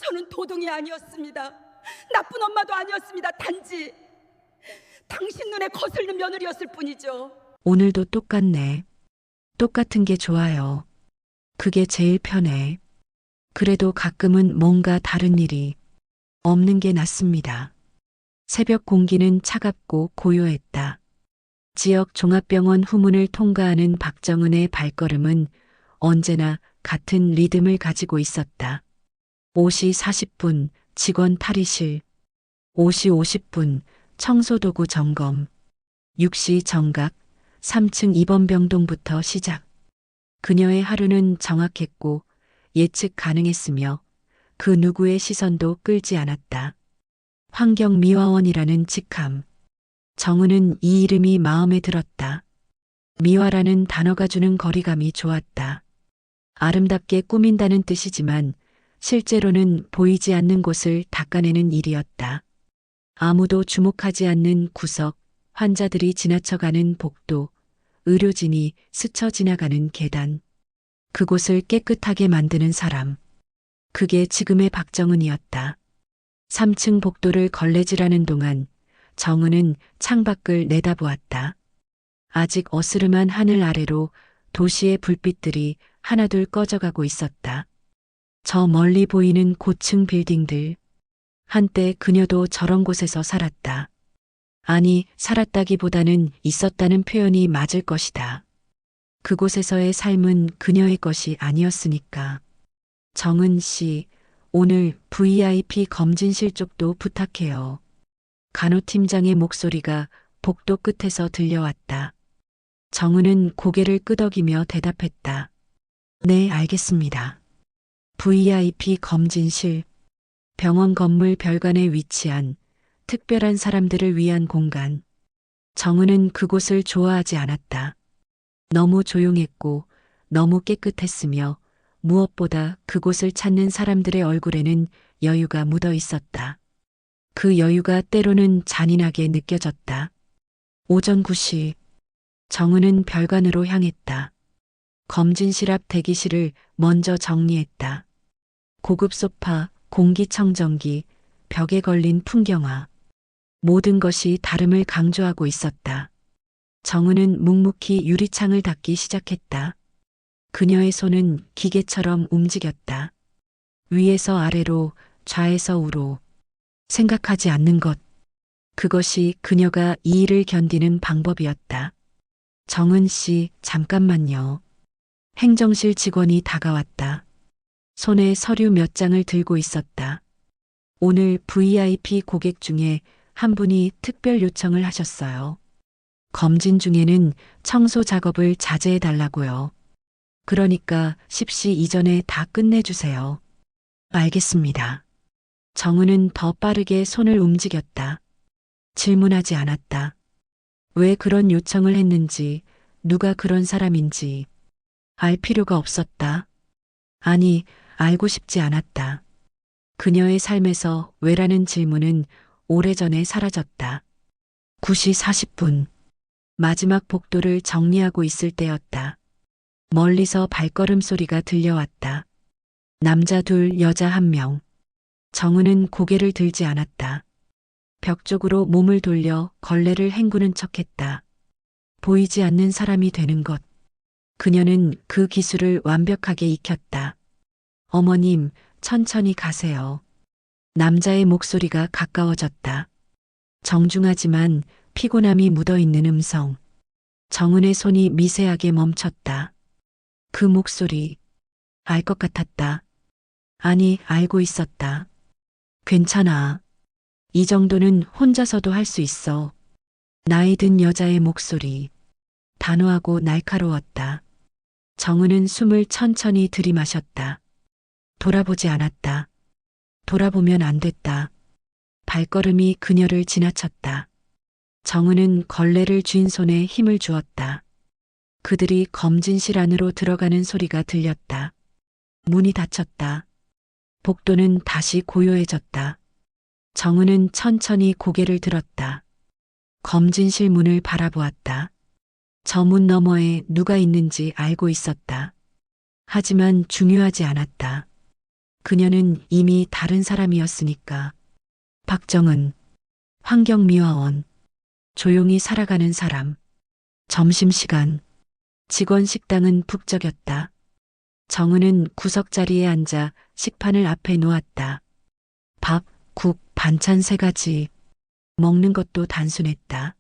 저는 도둑이 아니었습니다. 나쁜 엄마도 아니었습니다. 단지 당신 눈에 거슬리는 며느리였을 뿐이죠. 오늘도 똑같네. 똑같은 게 좋아요. 그게 제일 편해. 그래도 가끔은 뭔가 다른 일이 없는 게 낫습니다. 새벽 공기는 차갑고 고요했다. 지역 종합병원 후문을 통과하는 박정은의 발걸음은 언제나 같은 리듬을 가지고 있었다. 5시 40분 직원 탈의실, 5시 50분 청소도구 점검, 6시 정각 3층 입원병동부터 시작. 그녀의 하루는 정확했고 예측 가능했으며 그 누구의 시선도 끌지 않았다. 환경미화원이라는 직함. 정은은 이 이름이 마음에 들었다. 미화라는 단어가 주는 거리감이 좋았다. 아름답게 꾸민다는 뜻이지만 실제로는 보이지 않는 곳을 닦아내는 일이었다. 아무도 주목하지 않는 구석, 환자들이 지나쳐가는 복도, 의료진이 스쳐 지나가는 계단. 그곳을 깨끗하게 만드는 사람. 그게 지금의 박정은이었다. 3층 복도를 걸레질하는 동안 정은은 창밖을 내다보았다. 아직 어스름한 하늘 아래로 도시의 불빛들이 하나둘 꺼져가고 있었다. 저 멀리 보이는 고층 빌딩들. 한때 그녀도 저런 곳에서 살았다. 아니, 살았다기보다는 있었다는 표현이 맞을 것이다. 그곳에서의 삶은 그녀의 것이 아니었으니까. 정은 씨, 오늘 VIP 검진실 쪽도 부탁해요. 간호팀장의 목소리가 복도 끝에서 들려왔다. 정은은 고개를 끄덕이며 대답했다. 네, 알겠습니다. VIP 검진실, 병원 건물 별관에 위치한 특별한 사람들을 위한 공간. 정은은 그곳을 좋아하지 않았다. 너무 조용했고 너무 깨끗했으며 무엇보다 그곳을 찾는 사람들의 얼굴에는 여유가 묻어 있었다. 그 여유가 때로는 잔인하게 느껴졌다. 오전 9시, 정은은 별관으로 향했다. 검진실 앞 대기실을 먼저 정리했다. 고급 소파, 공기청정기, 벽에 걸린 풍경화. 모든 것이 다름을 강조하고 있었다. 정은은 묵묵히 유리창을 닫기 시작했다. 그녀의 손은 기계처럼 움직였다. 위에서 아래로, 좌에서 우로. 생각하지 않는 것. 그것이 그녀가 이 일을 견디는 방법이었다. 정은 씨, 잠깐만요. 행정실 직원이 다가왔다. 손에 서류 몇 장을 들고 있었다. 오늘 VIP 고객 중에 한 분이 특별 요청을 하셨어요. 검진 중에는 청소 작업을 자제해 달라고요. 그러니까 10시 이전에 다 끝내주세요. 알겠습니다. 정은은 더 빠르게 손을 움직였다. 질문하지 않았다. 왜 그런 요청을 했는지, 누가 그런 사람인지 알 필요가 없었다. 아니, 알고 싶지 않았다. 그녀의 삶에서 왜라는 질문은 오래전에 사라졌다. 9시 40분. 마지막 복도를 정리하고 있을 때였다. 멀리서 발걸음 소리가 들려왔다. 남자 둘, 여자 한 명. 정은은 고개를 들지 않았다. 벽 쪽으로 몸을 돌려 걸레를 헹구는 척했다. 보이지 않는 사람이 되는 것. 그녀는 그 기술을 완벽하게 익혔다. 어머님, 천천히 가세요. 남자의 목소리가 가까워졌다. 정중하지만 피곤함이 묻어있는 음성. 정은의 손이 미세하게 멈췄다. 그 목소리, 알 것 같았다. 아니, 알고 있었다. 괜찮아. 이 정도는 혼자서도 할 수 있어. 나이 든 여자의 목소리. 단호하고 날카로웠다. 정은은 숨을 천천히 들이마셨다. 돌아보지 않았다. 돌아보면 안 됐다. 발걸음이 그녀를 지나쳤다. 정은은 걸레를 쥔 손에 힘을 주었다. 그들이 검진실 안으로 들어가는 소리가 들렸다. 문이 닫혔다. 복도는 다시 고요해졌다. 정은은 천천히 고개를 들었다. 검진실 문을 바라보았다. 저 문 너머에 누가 있는지 알고 있었다. 하지만 중요하지 않았다. 그녀는 이미 다른 사람이었으니까. 박정은, 환경미화원, 조용히 살아가는 사람. 점심시간, 직원 식당은 북적였다. 정은은 구석자리에 앉아 식판을 앞에 놓았다. 밥, 국, 반찬 3가지. 먹는 것도 단순했다.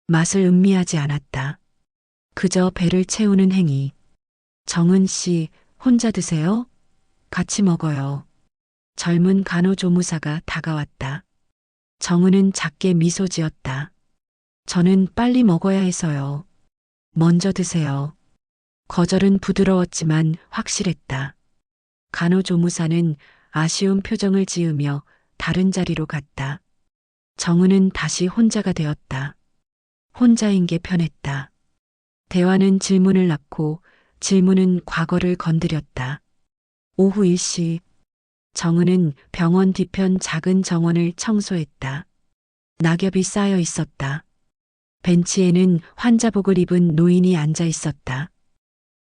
맛을 음미하지 않았다. 그저 배를 채우는 행위. 정은 씨, 혼자 드세요? 같이 먹어요. 젊은 간호조무사가 다가왔다. 정은은 작게 미소 지었다. 저는 빨리 먹어야 해서요. 먼저 드세요. 거절은 부드러웠지만 확실했다. 간호조무사는 아쉬운 표정을 지으며 다른 자리로 갔다. 정은은 다시 혼자가 되었다. 혼자인 게 편했다. 대화는 질문을 낳고 질문은 과거를 건드렸다. 오후 1시, 정은은 병원 뒤편 작은 정원을 청소했다. 낙엽이 쌓여 있었다. 벤치에는 환자복을 입은 노인이 앉아 있었다.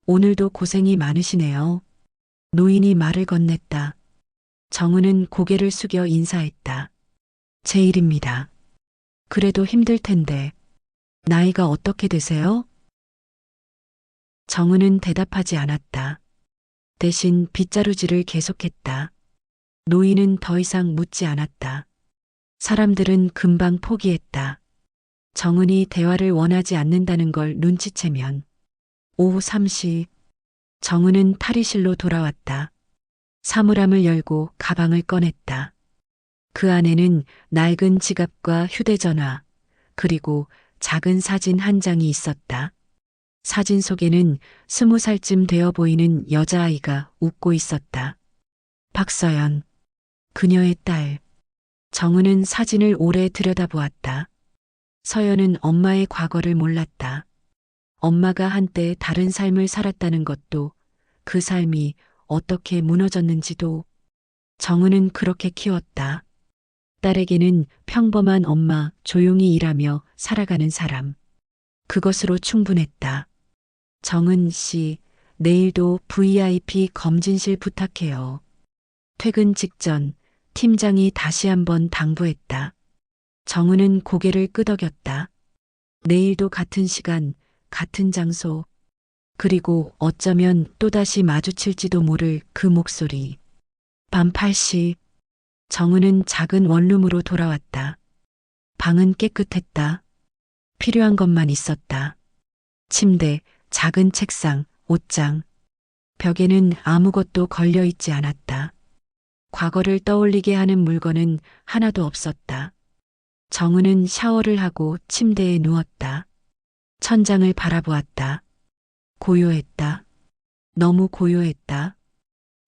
오늘도 고생이 많으시네요. 노인이 말을 건넸다. 정은은 고개를 숙여 인사했다. 제 일입니다. 그래도 힘들 텐데. 나이가 어떻게 되세요? 정은은 대답하지 않았다. 대신 빗자루질을 계속했다. 노인은 더 이상 묻지 않았다. 사람들은 금방 포기했다. 정은이 대화를 원하지 않는다는 걸 눈치채면. 오후 3시, 정은은 탈의실로 돌아왔다. 사물함을 열고 가방을 꺼냈다. 그 안에는 낡은 지갑과 휴대전화, 그리고 작은 사진 한 장이 있었다. 사진 속에는 20살쯤 되어 보이는 여자아이가 웃고 있었다. 박서연, 그녀의 딸. 정은은 사진을 오래 들여다보았다. 서연은 엄마의 과거를 몰랐다. 엄마가 한때 다른 삶을 살았다는 것도, 그 삶이 어떻게 무너졌는지도. 정은은 그렇게 키웠다. 딸에게는 평범한 엄마, 조용히 일하며 살아가는 사람. 그것으로 충분했다. 정은 씨, 내일도 VIP 검진실 부탁해요. 퇴근 직전 팀장이 다시 한번 당부했다. 정은은 고개를 끄덕였다. 내일도 같은 시간, 같은 장소, 그리고 어쩌면 또다시 마주칠지도 모를 그 목소리. 밤 8시, 정은은 작은 원룸으로 돌아왔다. 방은 깨끗했다. 필요한 것만 있었다. 침대, 작은 책상, 옷장. 벽에는 아무것도 걸려 있지 않았다. 과거를 떠올리게 하는 물건은 하나도 없었다. 정은은 샤워를 하고 침대에 누웠다. 천장을 바라보았다. 고요했다. 너무 고요했다.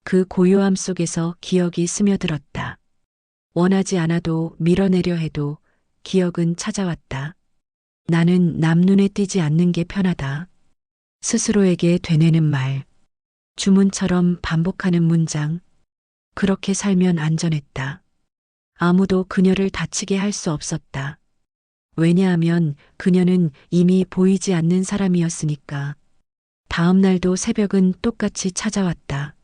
그 고요함 속에서 기억이 스며들었다. 원하지 않아도 밀어내려 해도 기억은 찾아왔다. 나는 남 눈에 띄지 않는 게 편하다. 스스로에게 되뇌는 말. 주문처럼 반복하는 문장. 그렇게 살면 안전했다. 아무도 그녀를 다치게 할 수 없었다. 왜냐하면 그녀는 이미 보이지 않는 사람이었으니까. 다음 날도 새벽은 똑같이 찾아왔다.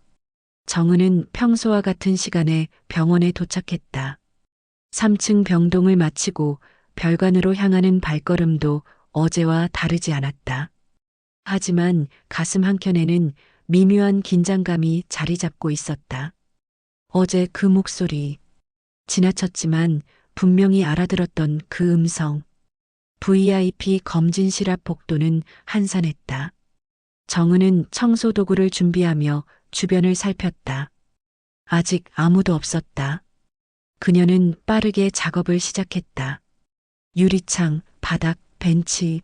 정은은 평소와 같은 시간에 병원에 도착했다. 3층 병동을 마치고 별관으로 향하는 발걸음도 어제와 다르지 않았다. 하지만 가슴 한켠에는 미묘한 긴장감이 자리 잡고 있었다. 어제 그 목소리, 지나쳤지만 분명히 알아들었던 그 음성. VIP 검진실 앞 복도는 한산했다. 정은은 청소 도구를 준비하며 주변을 살폈다. 아직 아무도 없었다. 그녀는 빠르게 작업을 시작했다. 유리창, 바닥, 벤치.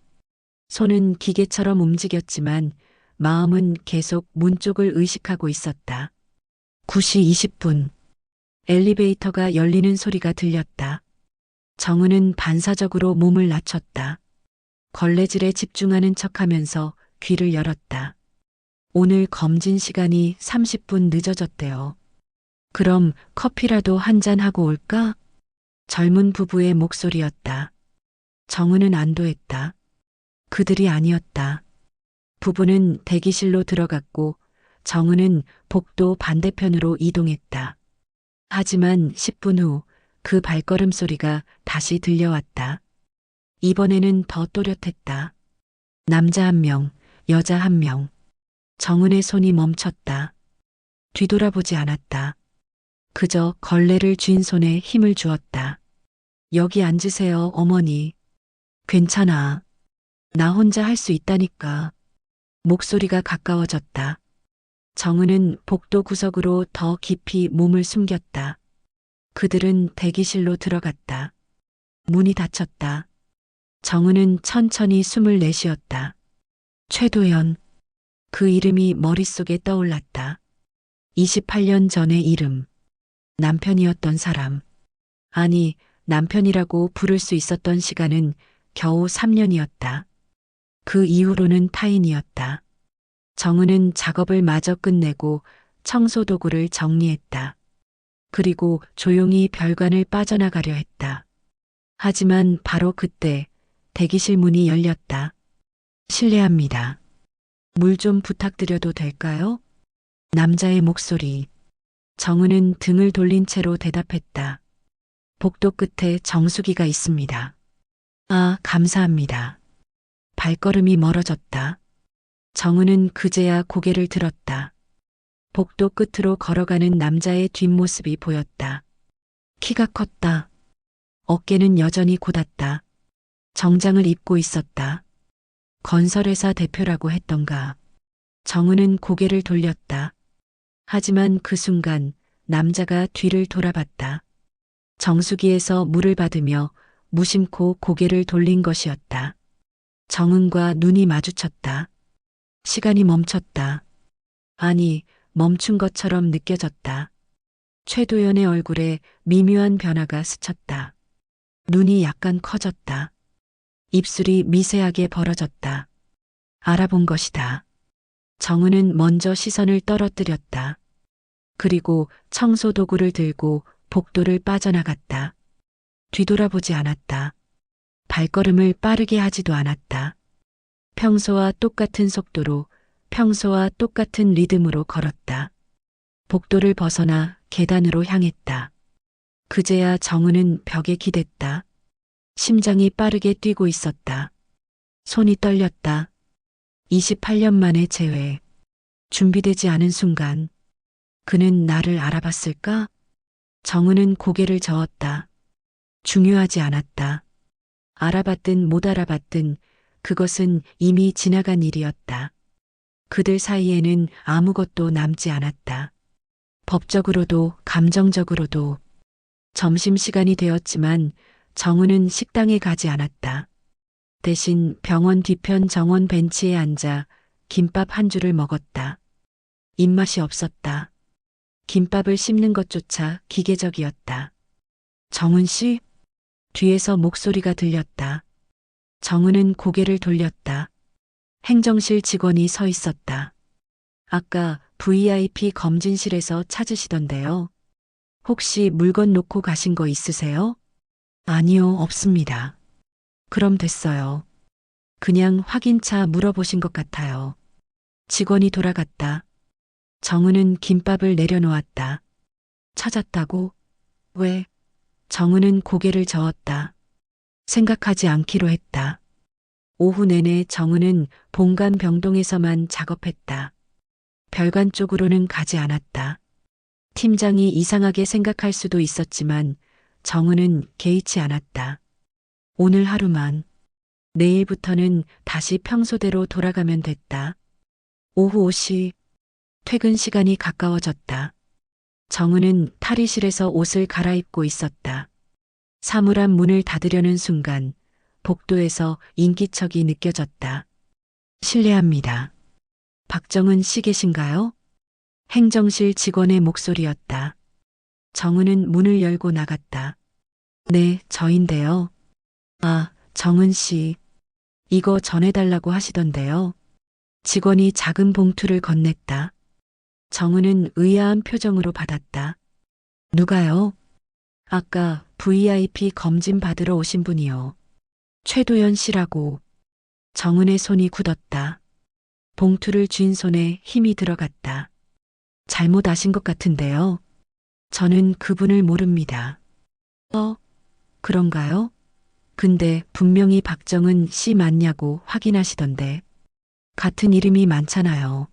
손은 기계처럼 움직였지만 마음은 계속 문 쪽을 의식하고 있었다. 9시 20분. 엘리베이터가 열리는 소리가 들렸다. 정은은 반사적으로 몸을 낮췄다. 걸레질에 집중하는 척하면서 귀를 열었다. 오늘 검진 시간이 30분 늦어졌대요. 그럼 커피라도 한잔 하고 올까? 젊은 부부의 목소리였다. 정은은 안도했다. 그들이 아니었다. 부부는 대기실로 들어갔고 정은은 복도 반대편으로 이동했다. 하지만 10분 후 그 발걸음 소리가 다시 들려왔다. 이번에는 더 또렷했다. 남자 한 명, 여자 한 명. 정은의 손이 멈췄다. 뒤돌아보지 않았다. 그저 걸레를 쥔 손에 힘을 주었다. 여기 앉으세요, 어머니. 괜찮아. 나 혼자 할 수 있다니까. 목소리가 가까워졌다. 정은은 복도 구석으로 더 깊이 몸을 숨겼다. 그들은 대기실로 들어갔다. 문이 닫혔다. 정은은 천천히 숨을 내쉬었다. 최도연. 그 이름이 머릿속에 떠올랐다. 28년 전의 이름. 남편이었던 사람. 아니, 남편이라고 부를 수 있었던 시간은 겨우 3년이었다. 그 이후로는 타인이었다. 정은은 작업을 마저 끝내고 청소 도구를 정리했다. 그리고 조용히 별관을 빠져나가려 했다. 하지만 바로 그때 대기실 문이 열렸다. 실례합니다. 물 좀 부탁드려도 될까요? 남자의 목소리. 정은은 등을 돌린 채로 대답했다. 복도 끝에 정수기가 있습니다. 아, 감사합니다. 발걸음이 멀어졌다. 정은은 그제야 고개를 들었다. 복도 끝으로 걸어가는 남자의 뒷모습이 보였다. 키가 컸다. 어깨는 여전히 곧았다. 정장을 입고 있었다. 건설회사 대표라고 했던가. 정은은 고개를 돌렸다. 하지만 그 순간 남자가 뒤를 돌아봤다. 정수기에서 물을 받으며 무심코 고개를 돌린 것이었다. 정은과 눈이 마주쳤다. 시간이 멈췄다. 아니, 멈춘 것처럼 느껴졌다. 최도연의 얼굴에 미묘한 변화가 스쳤다. 눈이 약간 커졌다. 입술이 미세하게 벌어졌다. 알아본 것이다. 정은은 먼저 시선을 떨어뜨렸다. 그리고 청소 도구를 들고 복도를 빠져나갔다. 뒤돌아보지 않았다. 발걸음을 빠르게 하지도 않았다. 평소와 똑같은 속도로, 평소와 똑같은 리듬으로 걸었다. 복도를 벗어나 계단으로 향했다. 그제야 정은은 벽에 기댔다. 심장이 빠르게 뛰고 있었다. 손이 떨렸다. 28년 만의 재회. 준비되지 않은 순간. 그는 나를 알아봤을까? 정은은 고개를 저었다. 중요하지 않았다. 알아봤든 못 알아봤든 그것은 이미 지나간 일이었다. 그들 사이에는 아무것도 남지 않았다. 법적으로도 감정적으로도. 점심시간이 되었지만 정은은 식당에 가지 않았다. 대신 병원 뒤편 정원 벤치에 앉아 김밥 한 줄을 먹었다. 입맛이 없었다. 김밥을 씹는 것조차 기계적이었다. 정은 씨? 뒤에서 목소리가 들렸다. 정은은 고개를 돌렸다. 행정실 직원이 서 있었다. 아까 VIP 검진실에서 찾으시던데요. 혹시 물건 놓고 가신 거 있으세요? 아니요, 없습니다. 그럼 됐어요. 그냥 확인차 물어보신 것 같아요. 직원이 돌아갔다. 정은은 김밥을 내려놓았다. 찾았다고? 왜? 정은은 고개를 저었다. 생각하지 않기로 했다. 오후 내내 정은은 본관 병동에서만 작업했다. 별관 쪽으로는 가지 않았다. 팀장이 이상하게 생각할 수도 있었지만 정은은 개의치 않았다. 오늘 하루만. 내일부터는 다시 평소대로 돌아가면 됐다. 오후 5시. 퇴근 시간이 가까워졌다. 정은은 탈의실에서 옷을 갈아입고 있었다. 사물함 문을 닫으려는 순간 복도에서 인기척이 느껴졌다. 실례합니다. 박정은 씨 계신가요? 행정실 직원의 목소리였다. 정은은 문을 열고 나갔다. 네, 저인데요. 아, 정은 씨. 이거 전해달라고 하시던데요. 직원이 작은 봉투를 건넸다. 정은은 의아한 표정으로 받았다. 누가요? 아까 VIP 검진 받으러 오신 분이요. 최도연 씨라고. 정은의 손이 굳었다. 봉투를 쥔 손에 힘이 들어갔다. 잘못 아신 것 같은데요. 저는 그분을 모릅니다. 그런가요? 근데 분명히 박정은 씨 맞냐고 확인하시던데. 같은 이름이 많잖아요.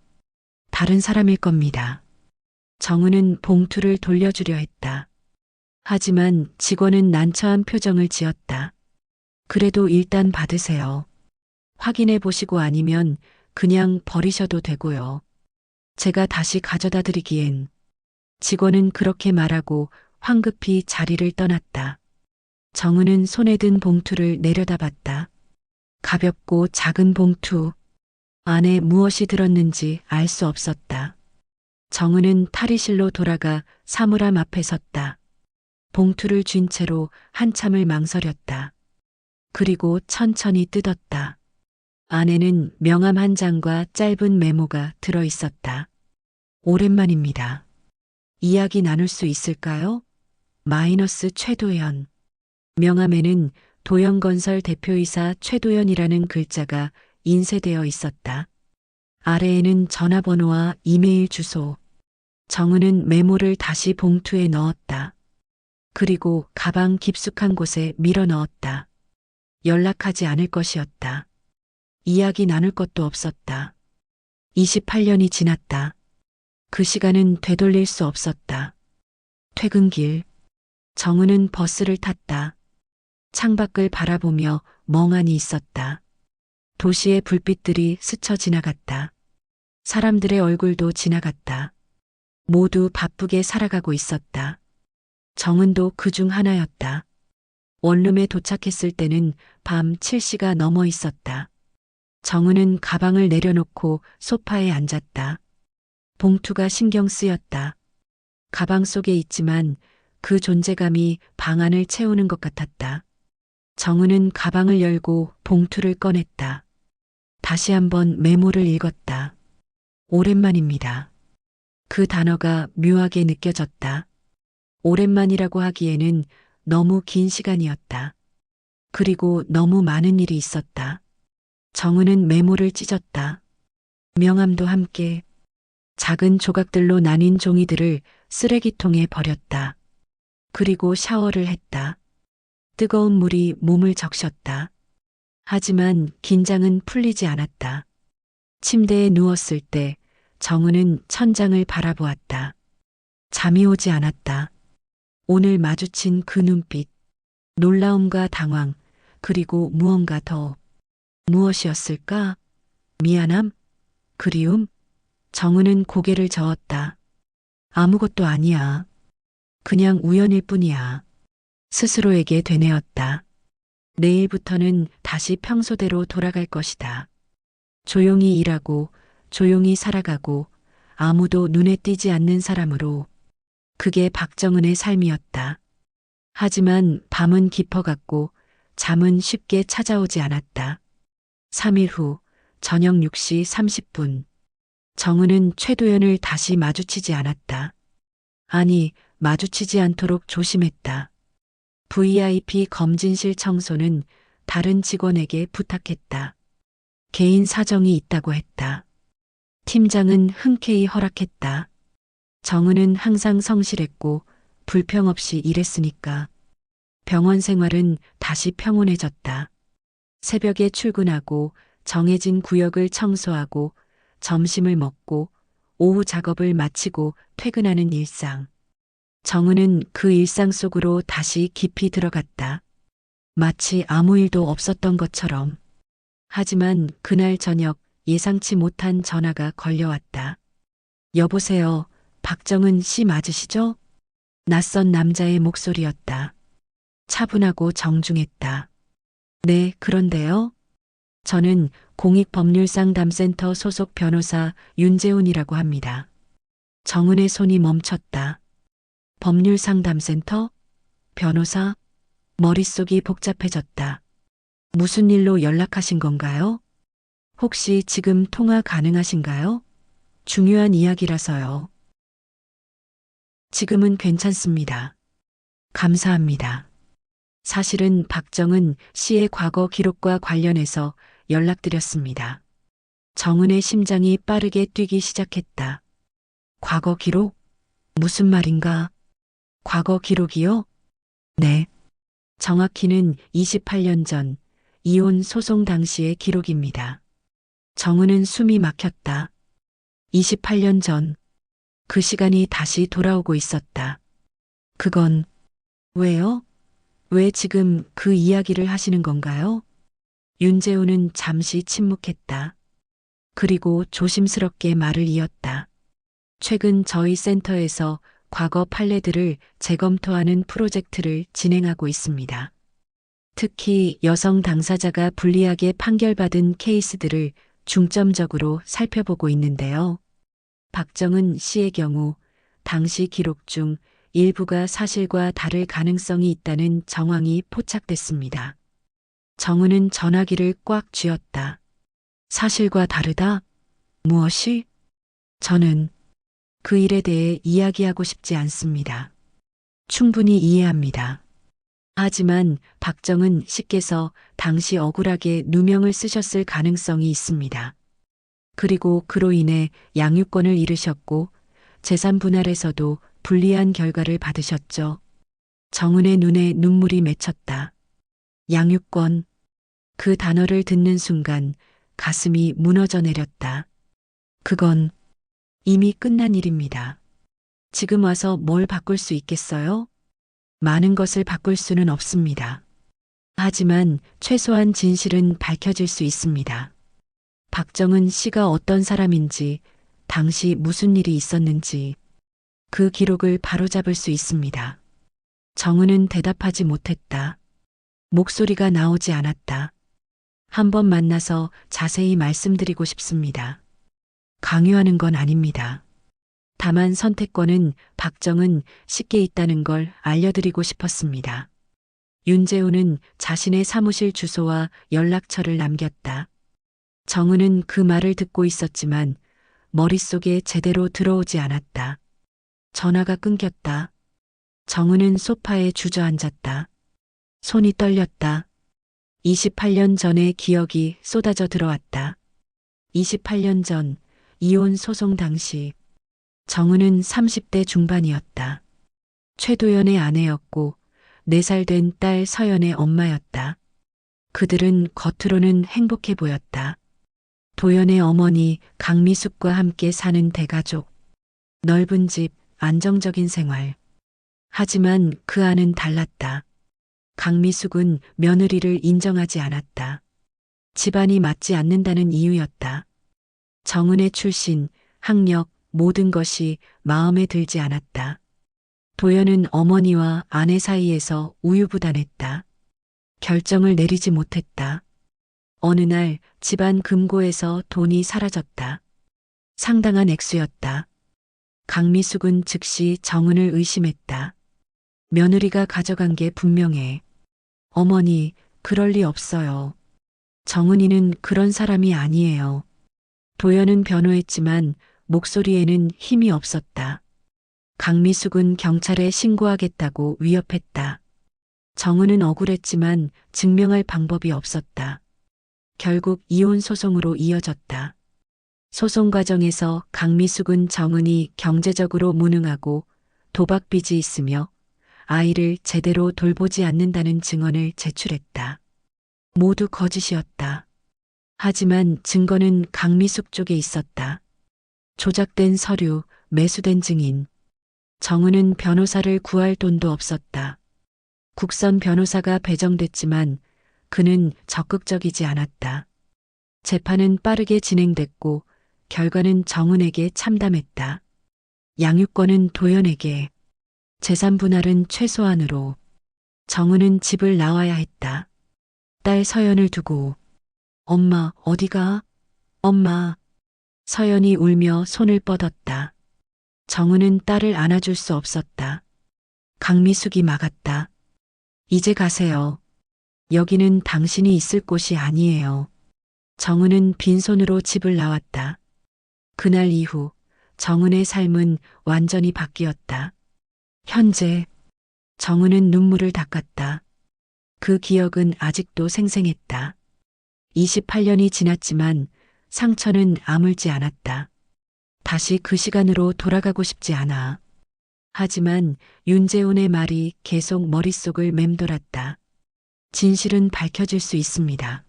다른 사람일 겁니다. 정은은 봉투를 돌려주려 했다. 하지만 직원은 난처한 표정을 지었다. 그래도 일단 받으세요. 확인해 보시고 아니면 그냥 버리셔도 되고요. 제가 다시 가져다 드리기엔. 직원은 그렇게 말하고 황급히 자리를 떠났다. 정은은 손에 든 봉투를 내려다봤다. 가볍고 작은 봉투. 안에 무엇이 들었는지 알 수 없었다. 정은은 탈의실로 돌아가 사물함 앞에 섰다. 봉투를 쥔 채로 한참을 망설였다. 그리고 천천히 뜯었다. 안에는 명함 한 장과 짧은 메모가 들어 있었다. 오랜만입니다. 이야기 나눌 수 있을까요? 마이너스 최도연. 명함에는 도연건설 대표이사 최도연이라는 글자가 인쇄되어 있었다. 아래에는 전화번호와 이메일 주소. 정은은 메모를 다시 봉투에 넣었다. 그리고 가방 깊숙한 곳에 밀어 넣었다. 연락하지 않을 것이었다. 이야기 나눌 것도 없었다. 28년이 지났다. 그 시간은 되돌릴 수 없었다. 퇴근길. 정은은 버스를 탔다. 창밖을 바라보며 멍하니 있었다. 도시의 불빛들이 스쳐 지나갔다. 사람들의 얼굴도 지나갔다. 모두 바쁘게 살아가고 있었다. 정은도 그 중 하나였다. 원룸에 도착했을 때는 밤 7시가 넘어 있었다. 정은은 가방을 내려놓고 소파에 앉았다. 봉투가 신경 쓰였다. 가방 속에 있지만 그 존재감이 방 안을 채우는 것 같았다. 정은은 가방을 열고 봉투를 꺼냈다. 다시 한번 메모를 읽었다. 오랜만입니다. 그 단어가 묘하게 느껴졌다. 오랜만이라고 하기에는 너무 긴 시간이었다. 그리고 너무 많은 일이 있었다. 정은은 메모를 찢었다. 명함도 함께 작은 조각들로 나뉜 종이들을 쓰레기통에 버렸다. 그리고 샤워를 했다. 뜨거운 물이 몸을 적셨다. 하지만 긴장은 풀리지 않았다. 침대에 누웠을 때 정은은 천장을 바라보았다. 잠이 오지 않았다. 오늘 마주친 그 눈빛, 놀라움과 당황, 그리고 무언가 더. 무엇이었을까? 미안함? 그리움? 정은은 고개를 저었다. 아무것도 아니야. 그냥 우연일 뿐이야. 스스로에게 되뇌었다. 내일부터는 다시 평소대로 돌아갈 것이다. 조용히 일하고, 조용히 살아가고, 아무도 눈에 띄지 않는 사람으로. 그게 박정은의 삶이었다. 하지만 밤은 깊어갔고, 잠은 쉽게 찾아오지 않았다. 3일 후, 저녁 6시 30분. 정은은 최도연을 다시 마주치지 않았다. 아니, 마주치지 않도록 조심했다. VIP 검진실 청소는 다른 직원에게 부탁했다. 개인 사정이 있다고 했다. 팀장은 흔쾌히 허락했다. 정은은 항상 성실했고 불평 없이 일했으니까. 병원 생활은 다시 평온해졌다. 새벽에 출근하고 정해진 구역을 청소하고 점심을 먹고 오후 작업을 마치고 퇴근하는 일상. 정은은 그 일상 속으로 다시 깊이 들어갔다. 마치 아무 일도 없었던 것처럼. 하지만 그날 저녁 예상치 못한 전화가 걸려왔다. 여보세요, 박정은 씨 맞으시죠? 낯선 남자의 목소리였다. 차분하고 정중했다. 네, 그런데요. 저는 공익법률상담센터 소속 변호사 윤재훈이라고 합니다. 정은의 손이 멈췄다. 법률상담센터? 변호사? 머릿속이 복잡해졌다. 무슨 일로 연락하신 건가요? 혹시 지금 통화 가능하신가요? 중요한 이야기라서요. 지금은 괜찮습니다. 감사합니다. 사실은 박정은 씨의 과거 기록과 관련해서 연락드렸습니다. 정은의 심장이 빠르게 뛰기 시작했다. 과거 기록? 무슨 말인가? 과거 기록이요? 네. 정확히는 28년 전 이혼 소송 당시의 기록입니다. 정은은 숨이 막혔다. 28년 전 그 시간이 다시 돌아오고 있었다. 그건 왜요? 왜 지금 그 이야기를 하시는 건가요? 윤재호는 잠시 침묵했다. 그리고 조심스럽게 말을 이었다. 최근 저희 센터에서 과거 판례들을 재검토하는 프로젝트를 진행하고 있습니다. 특히 여성 당사자가 불리하게 판결받은 케이스들을 중점적으로 살펴보고 있는데요. 박정은 씨의 경우 당시 기록 중 일부가 사실과 다를 가능성이 있다는 정황이 포착됐습니다. 정은은 전화기를 꽉 쥐었다. 사실과 다르다? 무엇이? 저는 그 일에 대해 이야기하고 싶지 않습니다. 충분히 이해합니다. 하지만 박정은 씨께서 당시 억울하게 누명을 쓰셨을 가능성이 있습니다. 그리고 그로 인해 양육권을 잃으셨고 재산 분할에서도 불리한 결과를 받으셨죠. 정은의 눈에 눈물이 맺혔다. 양육권. 그 단어를 듣는 순간 가슴이 무너져 내렸다. 그건 이미 끝난 일입니다. 지금 와서 뭘 바꿀 수 있겠어요? 많은 것을 바꿀 수는 없습니다. 하지만 최소한 진실은 밝혀질 수 있습니다. 박정은 씨가 어떤 사람인지, 당시 무슨 일이 있었는지, 그 기록을 바로잡을 수 있습니다. 정은은 대답하지 못했다. 목소리가 나오지 않았다. 한번 만나서 자세히 말씀드리고 싶습니다. 강요하는 건 아닙니다. 다만 선택권은 박정은 씨께 있다는 걸 알려드리고 싶었습니다. 윤재호는 자신의 사무실 주소와 연락처를 남겼다. 정은은 그 말을 듣고 있었지만 머릿속에 제대로 들어오지 않았다. 전화가 끊겼다. 정은은 소파에 주저앉았다. 손이 떨렸다. 28년 전의 기억이 쏟아져 들어왔다. 28년 전 이혼 소송 당시 정은은 30대 중반이었다. 최도연의 아내였고 4살 된 딸 서연의 엄마였다. 그들은 겉으로는 행복해 보였다. 도연의 어머니 강미숙과 함께 사는 대가족. 넓은 집, 안정적인 생활. 하지만 그 안은 달랐다. 강미숙은 며느리를 인정하지 않았다. 집안이 맞지 않는다는 이유였다. 정은의 출신, 학력, 모든 것이 마음에 들지 않았다. 도연은 어머니와 아내 사이에서 우유부단했다. 결정을 내리지 못했다. 어느 날 집안 금고에서 돈이 사라졌다. 상당한 액수였다. 강미숙은 즉시 정은을 의심했다. 며느리가 가져간 게 분명해. 어머니, 그럴 리 없어요. 정은이는 그런 사람이 아니에요. 도연은 변호했지만 목소리에는 힘이 없었다. 강미숙은 경찰에 신고하겠다고 위협했다. 정은은 억울했지만 증명할 방법이 없었다. 결국 이혼 소송으로 이어졌다. 소송 과정에서 강미숙은 정은이 경제적으로 무능하고 도박빚이 있으며 아이를 제대로 돌보지 않는다는 증언을 제출했다. 모두 거짓이었다. 하지만 증거는 강미숙 쪽에 있었다. 조작된 서류, 매수된 증인. 정은은 변호사를 구할 돈도 없었다. 국선 변호사가 배정됐지만 그는 적극적이지 않았다. 재판은 빠르게 진행됐고 결과는 정은에게 참담했다. 양육권은 도연에게, 재산 분할은 최소한으로. 정은은 집을 나와야 했다. 딸 서연을 두고. 엄마, 어디가? 엄마. 서연이 울며 손을 뻗었다. 정은은 딸을 안아줄 수 없었다. 강미숙이 막았다. 이제 가세요. 여기는 당신이 있을 곳이 아니에요. 정은은 빈손으로 집을 나왔다. 그날 이후 정은의 삶은 완전히 바뀌었다. 현재 정은은 눈물을 닦았다. 그 기억은 아직도 생생했다. 28년이 지났지만 상처는 아물지 않았다. 다시 그 시간으로 돌아가고 싶지 않아. 하지만 윤재훈의 말이 계속 머릿속을 맴돌았다. 진실은 밝혀질 수 있습니다.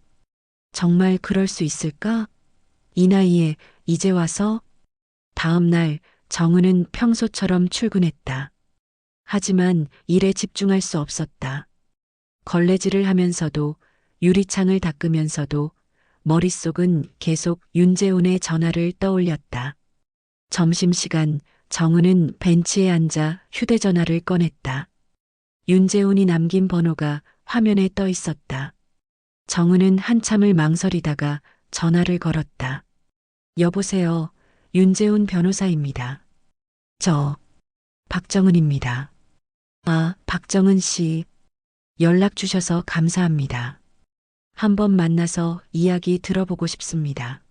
정말 그럴 수 있을까? 이 나이에 이제 와서? 다음 날 정은은 평소처럼 출근했다. 하지만 일에 집중할 수 없었다. 걸레질을 하면서도 유리창을 닦으면서도 머릿속은 계속 윤재훈의 전화를 떠올렸다. 점심시간 정은은 벤치에 앉아 휴대전화를 꺼냈다. 윤재훈이 남긴 번호가 화면에 떠 있었다. 정은은 한참을 망설이다가 전화를 걸었다. 여보세요. 윤재훈 변호사입니다. 저 박정은입니다. 아, 박정은 씨. 연락 주셔서 감사합니다. 한번 만나서 이야기 들어보고 싶습니다.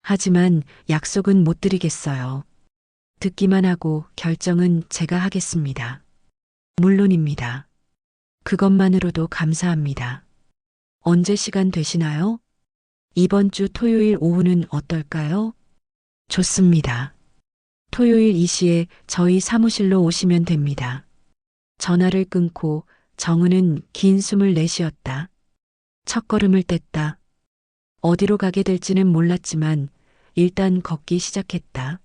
하지만 약속은 못 드리겠어요. 듣기만 하고 결정은 제가 하겠습니다. 물론입니다. 그것만으로도 감사합니다. 언제 시간 되시나요? 이번 주 토요일 오후는 어떨까요? 좋습니다. 토요일 2시에 저희 사무실로 오시면 됩니다. 전화를 끊고 정은은 긴 숨을 내쉬었다. 첫걸음을 뗐다. 어디로 가게 될지는 몰랐지만 일단 걷기 시작했다.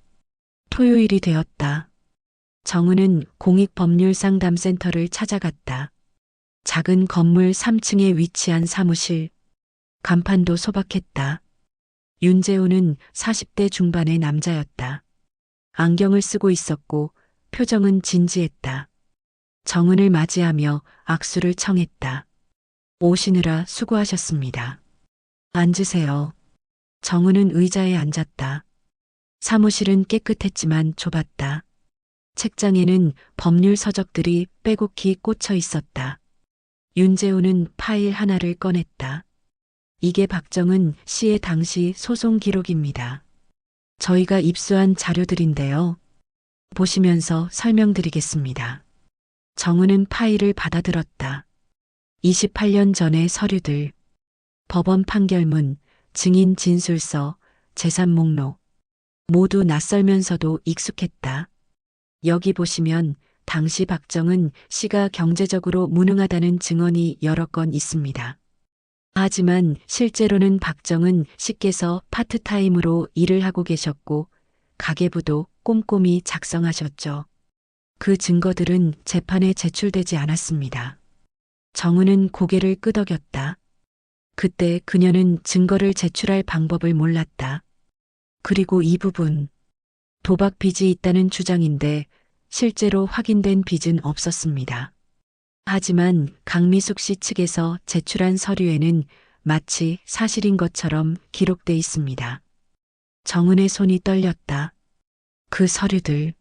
토요일이 되었다. 정은은 공익법률상담센터를 찾아갔다. 작은 건물 3층에 위치한 사무실. 간판도 소박했다. 윤재훈은 40대 중반의 남자였다. 안경을 쓰고 있었고 표정은 진지했다. 정은을 맞이하며 악수를 청했다. 오시느라 수고하셨습니다. 앉으세요. 정은은 의자에 앉았다. 사무실은 깨끗했지만 좁았다. 책장에는 법률 서적들이 빼곡히 꽂혀 있었다. 윤재훈은 파일 하나를 꺼냈다. 이게 박정은 씨의 당시 소송 기록입니다. 저희가 입수한 자료들인데요. 보시면서 설명드리겠습니다. 정은은 파일을 받아들었다. 28년 전의 서류들, 법원 판결문, 증인 진술서, 재산 목록, 모두 낯설면서도 익숙했다. 여기 보시면 당시 박정은 씨가 경제적으로 무능하다는 증언이 여러 건 있습니다. 하지만 실제로는 박정은 씨께서 파트타임으로 일을 하고 계셨고 가계부도 꼼꼼히 작성하셨죠. 그 증거들은 재판에 제출되지 않았습니다. 정은은 고개를 끄덕였다. 그때 그녀는 증거를 제출할 방법을 몰랐다. 그리고 이 부분, 도박 빚이 있다는 주장인데 실제로 확인된 빚은 없었습니다. 하지만 강미숙 씨 측에서 제출한 서류에는 마치 사실인 것처럼 기록돼 있습니다. 정은의 손이 떨렸다. 그 서류들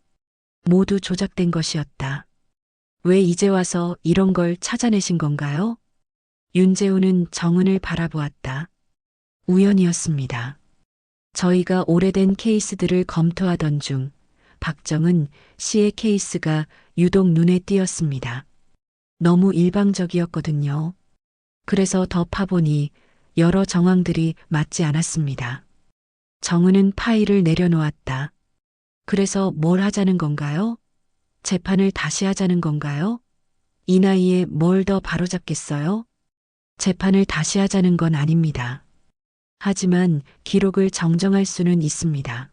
모두 조작된 것이었다. 왜 이제 와서 이런 걸 찾아내신 건가요? 윤재훈은 정은을 바라보았다. 우연이었습니다. 저희가 오래된 케이스들을 검토하던 중 박정은 씨의 케이스가 유독 눈에 띄었습니다. 너무 일방적이었거든요. 그래서 더 파보니 여러 정황들이 맞지 않았습니다. 정은은 파일을 내려놓았다. 그래서 뭘 하자는 건가요? 재판을 다시 하자는 건가요? 이 나이에 뭘 더 바로잡겠어요? 재판을 다시 하자는 건 아닙니다. 하지만 기록을 정정할 수는 있습니다.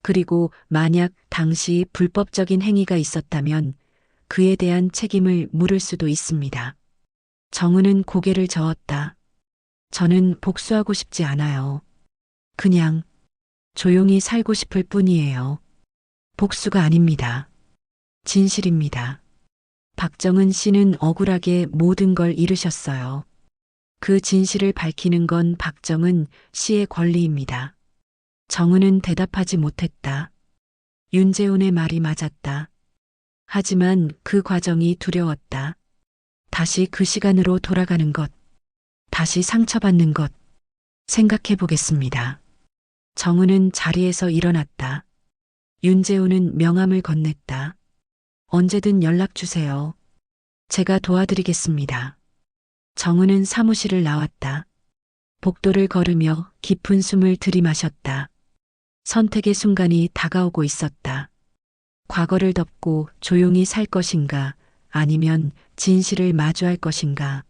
그리고 만약 당시 불법적인 행위가 있었다면 그에 대한 책임을 물을 수도 있습니다. 정은은 고개를 저었다. 저는 복수하고 싶지 않아요. 그냥 조용히 살고 싶을 뿐이에요. 복수가 아닙니다. 진실입니다. 박정은 씨는 억울하게 모든 걸 잃으셨어요. 그 진실을 밝히는 건 박정은 씨의 권리입니다. 정은은 대답하지 못했다. 윤재훈의 말이 맞았다. 하지만 그 과정이 두려웠다. 다시 그 시간으로 돌아가는 것, 다시 상처받는 것, 생각해 보겠습니다. 정은은 자리에서 일어났다. 윤재훈은 명함을 건넸다. 언제든 연락 주세요. 제가 도와드리겠습니다. 정은은 사무실을 나왔다. 복도를 걸으며 깊은 숨을 들이마셨다. 선택의 순간이 다가오고 있었다. 과거를 덮고 조용히 살 것인가, 아니면 진실을 마주할 것인가.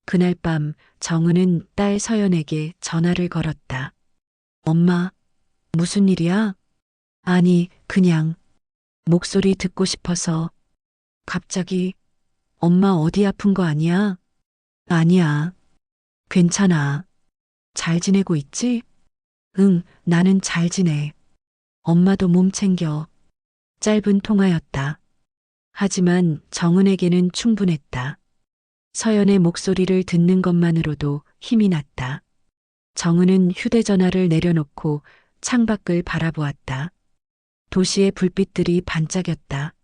그날 밤 정은은 딸 서연에게 전화를 걸었다. 엄마, 무슨 일이야? 아니, 그냥 목소리 듣고 싶어서. 갑자기, 엄마 어디 아픈 거 아니야? 아니야. 괜찮아. 잘 지내고 있지? 응, 나는 잘 지내. 엄마도 몸 챙겨. 짧은 통화였다. 하지만 정은에게는 충분했다. 서연의 목소리를 듣는 것만으로도 힘이 났다. 정은은 휴대전화를 내려놓고 창밖을 바라보았다. 도시의 불빛들이 반짝였다.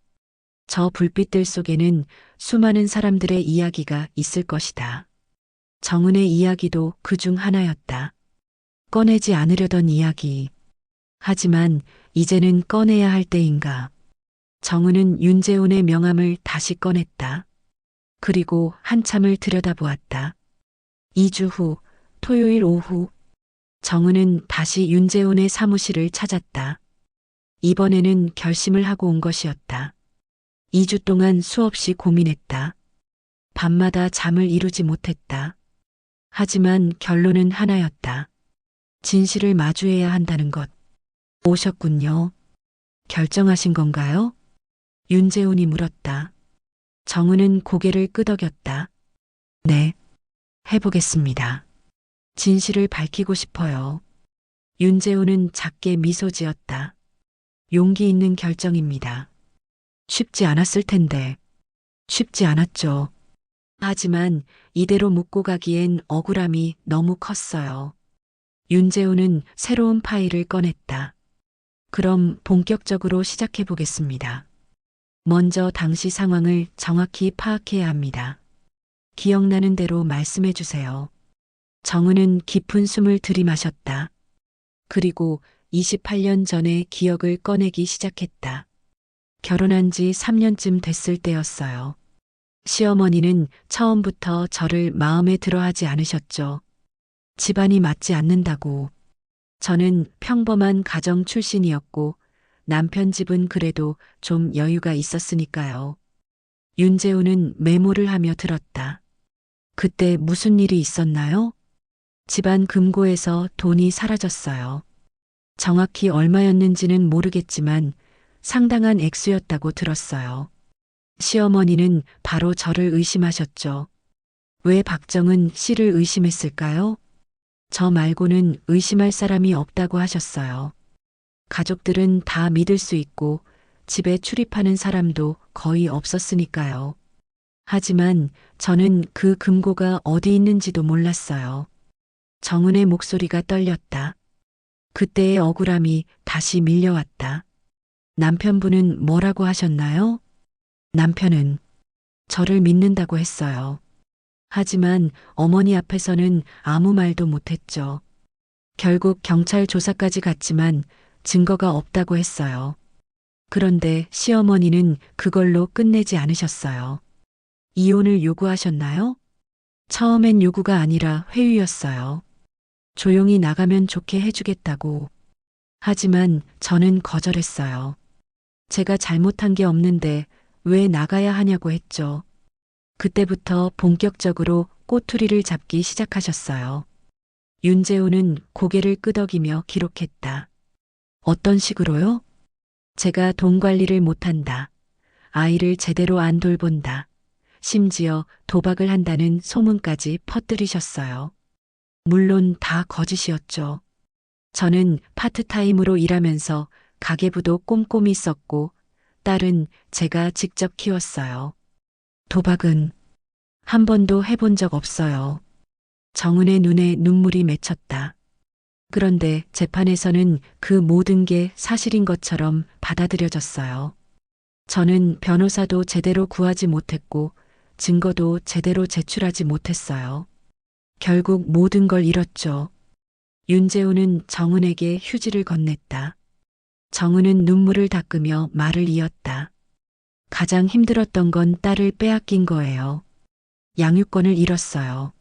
저 불빛들 속에는 수많은 사람들의 이야기가 있을 것이다. 정은의 이야기도 그중 하나였다. 꺼내지 않으려던 이야기. 하지만 이제는 꺼내야 할 때인가. 정은은 윤재훈의 명함을 다시 꺼냈다. 그리고 한참을 들여다보았다. 2주 후, 토요일 오후, 정은은 다시 윤재훈의 사무실을 찾았다. 이번에는 결심을 하고 온 것이었다. 2주 동안 수없이 고민했다. 밤마다 잠을 이루지 못했다. 하지만 결론은 하나였다. 진실을 마주해야 한다는 것. 오셨군요. 결정하신 건가요? 윤재훈이 물었다. 정은은 고개를 끄덕였다. 네, 해보겠습니다. 진실을 밝히고 싶어요. 윤재훈은 작게 미소 지었다. 용기 있는 결정입니다. 쉽지 않았을 텐데. 쉽지 않았죠. 하지만 이대로 묻고 가기엔 억울함이 너무 컸어요. 윤재훈은 새로운 파일을 꺼냈다. 그럼 본격적으로 시작해 보겠습니다. 먼저 당시 상황을 정확히 파악해야 합니다. 기억나는 대로 말씀해 주세요. 정은은 깊은 숨을 들이마셨다. 그리고 28년 전의 기억을 꺼내기 시작했다. 결혼한 지 3년쯤 됐을 때였어요. 시어머니는 처음부터 저를 마음에 들어 하지 않으셨죠. 집안이 맞지 않는다고. 저는 평범한 가정 출신이었고 남편 집은 그래도 좀 여유가 있었으니까요. 윤재훈은 메모를 하며 들었다. 그때 무슨 일이 있었나요? 집안 금고에서 돈이 사라졌어요. 정확히 얼마였는지는 모르겠지만 상당한 액수였다고 들었어요. 시어머니는 바로 저를 의심하셨죠. 왜 박정은 씨를 의심했을까요? 저 말고는 의심할 사람이 없다고 하셨어요. 가족들은 다 믿을 수 있고 집에 출입하는 사람도 거의 없었으니까요. 하지만 저는 그 금고가 어디 있는지도 몰랐어요. 정은의 목소리가 떨렸다. 그때의 억울함이 다시 밀려왔다. 남편분은 뭐라고 하셨나요? 남편은 저를 믿는다고 했어요. 하지만 어머니 앞에서는 아무 말도 못했죠. 결국 경찰 조사까지 갔지만 증거가 없다고 했어요. 그런데 시어머니는 그걸로 끝내지 않으셨어요. 이혼을 요구하셨나요? 처음엔 요구가 아니라 회유였어요. 조용히 나가면 좋게 해주겠다고. 하지만 저는 거절했어요. 제가 잘못한 게 없는데 왜 나가야 하냐고 했죠. 그때부터 본격적으로 꼬투리를 잡기 시작하셨어요. 윤재훈은 고개를 끄덕이며 기록했다. 어떤 식으로요? 제가 돈 관리를 못한다. 아이를 제대로 안 돌본다. 심지어 도박을 한다는 소문까지 퍼뜨리셨어요. 물론 다 거짓이었죠. 저는 파트타임으로 일하면서 가계부도 꼼꼼히 썼고 딸은 제가 직접 키웠어요. 도박은 한 번도 해본 적 없어요. 정은의 눈에 눈물이 맺혔다. 그런데 재판에서는 그 모든 게 사실인 것처럼 받아들여졌어요. 저는 변호사도 제대로 구하지 못했고 증거도 제대로 제출하지 못했어요. 결국 모든 걸 잃었죠. 윤재훈은 정은에게 휴지를 건넸다. 정은은 눈물을 닦으며 말을 이었다. 가장 힘들었던 건 딸을 빼앗긴 거예요. 양육권을 잃었어요.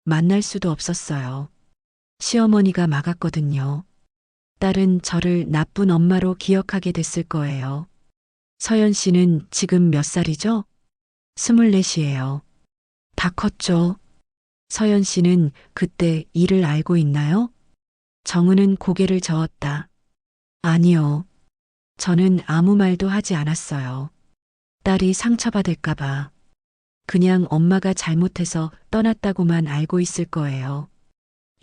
만날 수도 없었어요. 시어머니가 막았거든요. 딸은 저를 나쁜 엄마로 기억하게 됐을 거예요. 서연 씨는 지금 몇 살이죠? 24이에요. 다 컸죠. 서연 씨는 그때 일을 알고 있나요? 정은은 고개를 저었다. 아니요. 저는 아무 말도 하지 않았어요. 딸이 상처받을까봐. 그냥 엄마가 잘못해서 떠났다고만 알고 있을 거예요.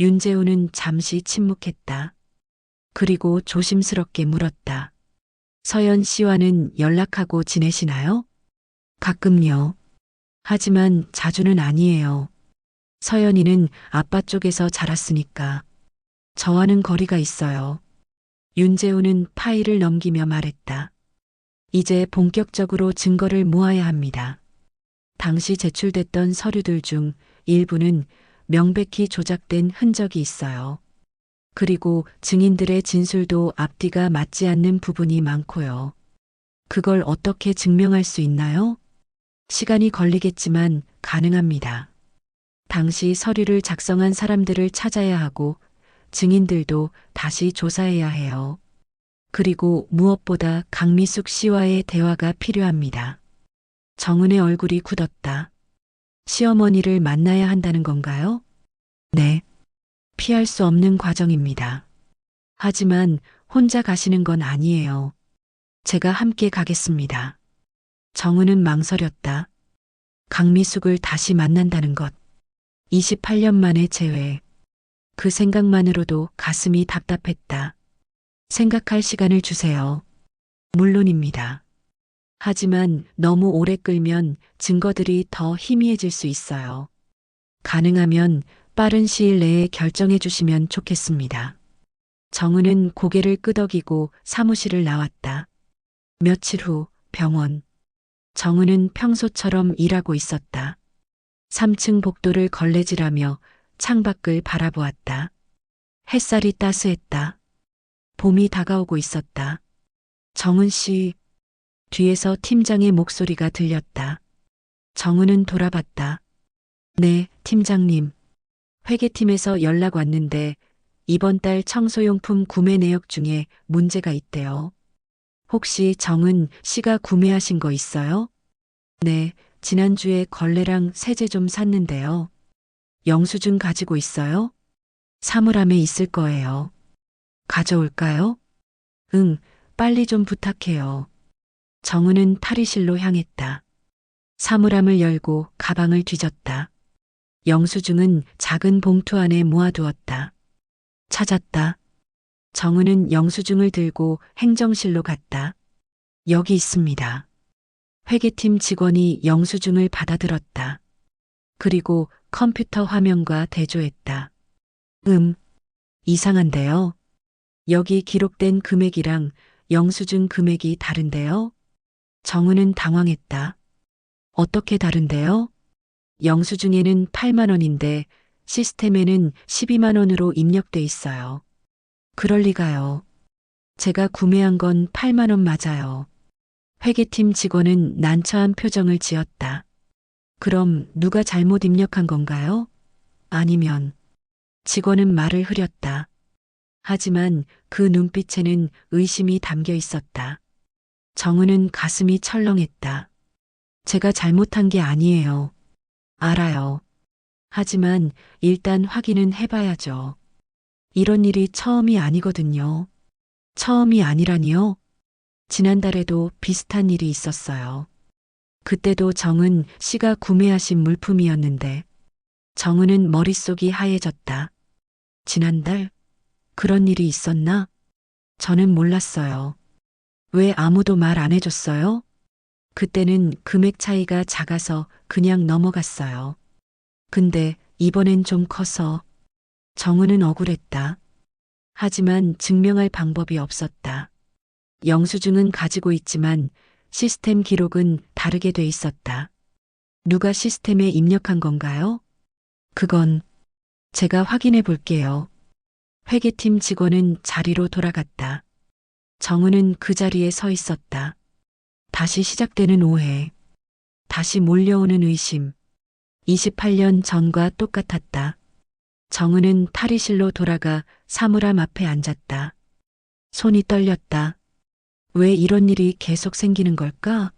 윤재우는 잠시 침묵했다. 그리고 조심스럽게 물었다. 서연 씨와는 연락하고 지내시나요? 가끔요. 하지만 자주는 아니에요. 서연이는 아빠 쪽에서 자랐으니까. 저와는 거리가 있어요. 윤재우는 파일을 넘기며 말했다. 이제 본격적으로 증거를 모아야 합니다. 당시 제출됐던 서류들 중 일부는 명백히 조작된 흔적이 있어요. 그리고 증인들의 진술도 앞뒤가 맞지 않는 부분이 많고요. 그걸 어떻게 증명할 수 있나요? 시간이 걸리겠지만 가능합니다. 당시 서류를 작성한 사람들을 찾아야 하고 증인들도 다시 조사해야 해요. 그리고 무엇보다 강미숙 씨와의 대화가 필요합니다. 정은의 얼굴이 굳었다. 시어머니를 만나야 한다는 건가요? 네. 피할 수 없는 과정입니다. 하지만 혼자 가시는 건 아니에요. 제가 함께 가겠습니다. 정은은 망설였다. 강미숙을 다시 만난다는 것. 28년 만에 재회. 그 생각만으로도 가슴이 답답했다. 생각할 시간을 주세요. 물론입니다. 하지만 너무 오래 끌면 증거들이 더 희미해질 수 있어요. 가능하면 빠른 시일 내에 결정해 주시면 좋겠습니다. 정은은 고개를 끄덕이고 사무실을 나왔다. 며칠 후 병원. 정은은 평소처럼 일하고 있었다. 3층 복도를 걸레질하며 창밖을 바라보았다. 햇살이 따스했다. 봄이 다가오고 있었다. 정은 씨, 뒤에서 팀장의 목소리가 들렸다. 정은은 돌아봤다. 네, 팀장님. 회계팀에서 연락 왔는데 이번 달 청소용품 구매 내역 중에 문제가 있대요. 혹시 정은 씨가 구매하신 거 있어요? 네, 지난주에 걸레랑 세제 좀 샀는데요. 영수증 가지고 있어요? 사물함에 있을 거예요. 가져올까요? 응, 빨리 좀 부탁해요. 정은은 탈의실로 향했다. 사물함을 열고 가방을 뒤졌다. 영수증은 작은 봉투 안에 모아두었다. 찾았다. 정은은 영수증을 들고 행정실로 갔다. 여기 있습니다. 회계팀 직원이 영수증을 받아들었다. 그리고 컴퓨터 화면과 대조했다. 이상한데요. 여기 기록된 금액이랑 영수증 금액이 다른데요. 정은은 당황했다. 어떻게 다른데요? 영수증에는 8만 원인데 시스템에는 12만 원으로 입력돼 있어요. 그럴 리가요. 제가 구매한 건 8만 원 맞아요. 회계팀 직원은 난처한 표정을 지었다. 그럼 누가 잘못 입력한 건가요? 아니면 직원은 말을 흐렸다. 하지만 그 눈빛에는 의심이 담겨 있었다. 정은은 가슴이 철렁했다. 제가 잘못한 게 아니에요. 알아요. 하지만 일단 확인은 해봐야죠. 이런 일이 처음이 아니거든요. 처음이 아니라니요? 지난달에도 비슷한 일이 있었어요. 그때도 정은 씨가 구매하신 물품이었는데 정은은 머릿속이 하얘졌다. 지난달? 그런 일이 있었나? 저는 몰랐어요. 왜 아무도 말 안 해줬어요? 그때는 금액 차이가 작아서 그냥 넘어갔어요. 근데 이번엔 좀 커서 정은은 억울했다. 하지만 증명할 방법이 없었다. 영수증은 가지고 있지만 시스템 기록은 다르게 돼 있었다. 누가 시스템에 입력한 건가요? 그건 제가 확인해 볼게요. 회계팀 직원은 자리로 돌아갔다. 정은은 그 자리에 서 있었다. 다시 시작되는 오해. 다시 몰려오는 의심. 28년 전과 똑같았다. 정은은 탈의실로 돌아가 사물함 앞에 앉았다. 손이 떨렸다. 왜 이런 일이 계속 생기는 걸까?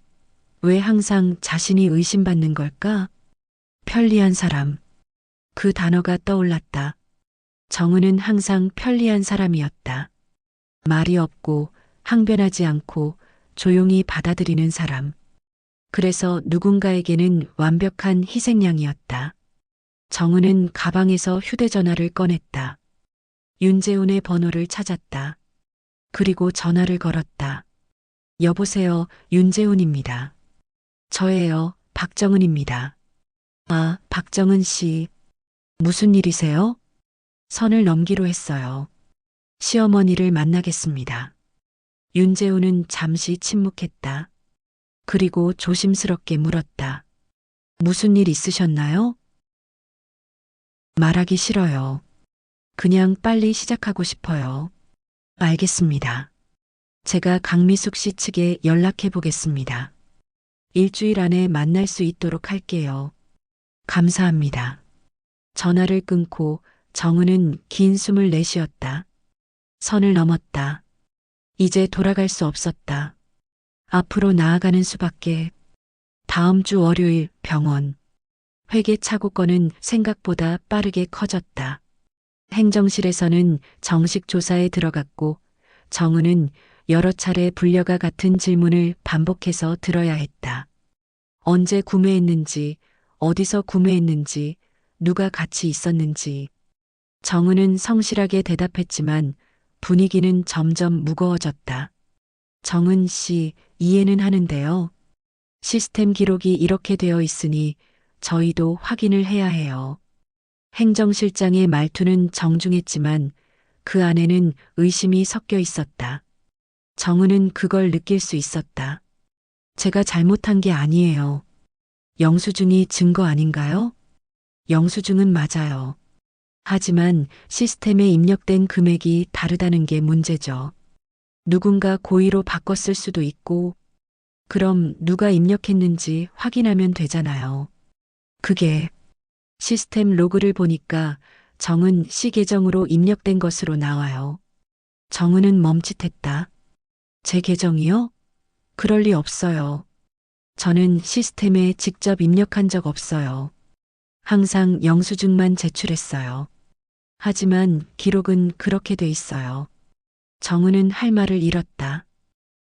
왜 항상 자신이 의심받는 걸까? 편리한 사람. 그 단어가 떠올랐다. 정은은 항상 편리한 사람이었다. 말이 없고 항변하지 않고 조용히 받아들이는 사람. 그래서 누군가에게는 완벽한 희생양이었다. 정은은 가방에서 휴대전화를 꺼냈다. 윤재훈의 번호를 찾았다. 그리고 전화를 걸었다. 여보세요, 윤재훈입니다. 저예요, 박정은입니다. 아, 박정은 씨. 무슨 일이세요? 선을 넘기로 했어요. 시어머니를 만나겠습니다. 윤재훈은 잠시 침묵했다. 그리고 조심스럽게 물었다. 무슨 일 있으셨나요? 말하기 싫어요. 그냥 빨리 시작하고 싶어요. 알겠습니다. 제가 강미숙 씨 측에 연락해 보겠습니다. 일주일 안에 만날 수 있도록 할게요. 감사합니다. 전화를 끊고 정은은 긴 숨을 내쉬었다. 선을 넘었다. 이제 돌아갈 수 없었다. 앞으로 나아가는 수밖에. 다음 주 월요일 병원. 회계 차고건은 생각보다 빠르게 커졌다. 행정실에서는 정식 조사에 들어갔고 정은은 여러 차례 불려가 같은 질문을 반복해서 들어야 했다. 언제 구매했는지, 어디서 구매했는지, 누가 같이 있었는지. 정은은 성실하게 대답했지만 분위기는 점점 무거워졌다. 정은 씨, 이해는 하는데요. 시스템 기록이 이렇게 되어 있으니 저희도 확인을 해야 해요. 행정실장의 말투는 정중했지만 그 안에는 의심이 섞여 있었다. 정은은 그걸 느낄 수 있었다. 제가 잘못한 게 아니에요. 영수증이 증거 아닌가요? 영수증은 맞아요. 하지만 시스템에 입력된 금액이 다르다는 게 문제죠. 누군가 고의로 바꿨을 수도 있고, 그럼 누가 입력했는지 확인하면 되잖아요. 그게 시스템 로그를 보니까 정은 씨 계정으로 입력된 것으로 나와요. 정은은 멈칫했다. 제 계정이요? 그럴 리 없어요. 저는 시스템에 직접 입력한 적 없어요. 항상 영수증만 제출했어요. 하지만 기록은 그렇게 돼 있어요. 정은은 할 말을 잃었다.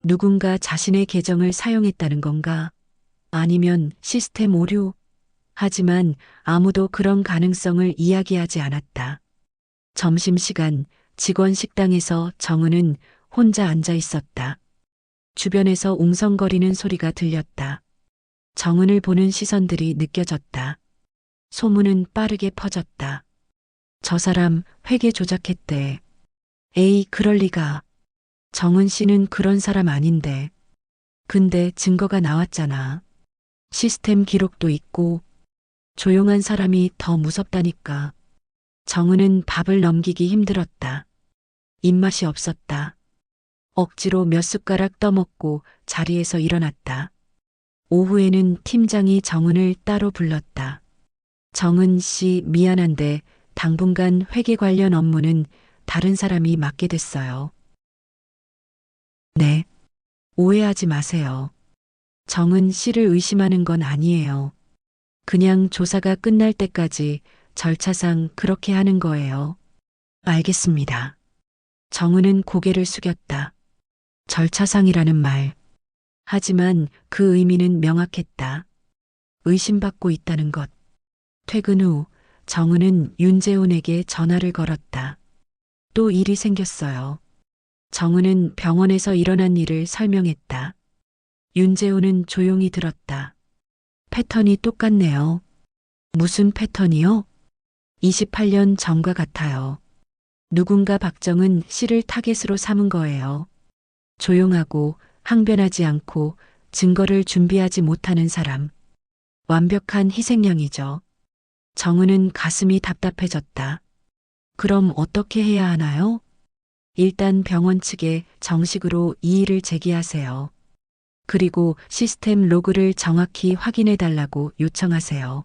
누군가 자신의 계정을 사용했다는 건가? 아니면 시스템 오류? 하지만 아무도 그런 가능성을 이야기하지 않았다. 점심시간 직원 식당에서 정은은 혼자 앉아 있었다. 주변에서 웅성거리는 소리가 들렸다. 정은을 보는 시선들이 느껴졌다. 소문은 빠르게 퍼졌다. 저 사람 회계 조작했대. 에이, 그럴 리가. 정은 씨는 그런 사람 아닌데. 근데 증거가 나왔잖아. 시스템 기록도 있고. 조용한 사람이 더 무섭다니까. 정은은 밥을 넘기기 힘들었다. 입맛이 없었다. 억지로 몇 숟가락 떠먹고 자리에서 일어났다. 오후에는 팀장이 정은을 따로 불렀다. 정은 씨, 미안한데 당분간 회계 관련 업무는 다른 사람이 맡게 됐어요. 네. 오해하지 마세요. 정은 씨를 의심하는 건 아니에요. 그냥 조사가 끝날 때까지 절차상 그렇게 하는 거예요. 알겠습니다. 정은은 고개를 숙였다. 절차상이라는 말. 하지만 그 의미는 명확했다. 의심받고 있다는 것. 퇴근 후 정은은 윤재훈에게 전화를 걸었다. 또 일이 생겼어요. 정은은 병원에서 일어난 일을 설명했다. 윤재훈은 조용히 들었다. 패턴이 똑같네요. 무슨 패턴이요? 28년 전과 같아요. 누군가 박정은 씨를 타겟으로 삼은 거예요. 조용하고 항변하지 않고 증거를 준비하지 못하는 사람. 완벽한 희생양이죠. 정은은 가슴이 답답해졌다. 그럼 어떻게 해야 하나요? 일단 병원 측에 정식으로 이의를 제기하세요. 그리고 시스템 로그를 정확히 확인해 달라고 요청하세요.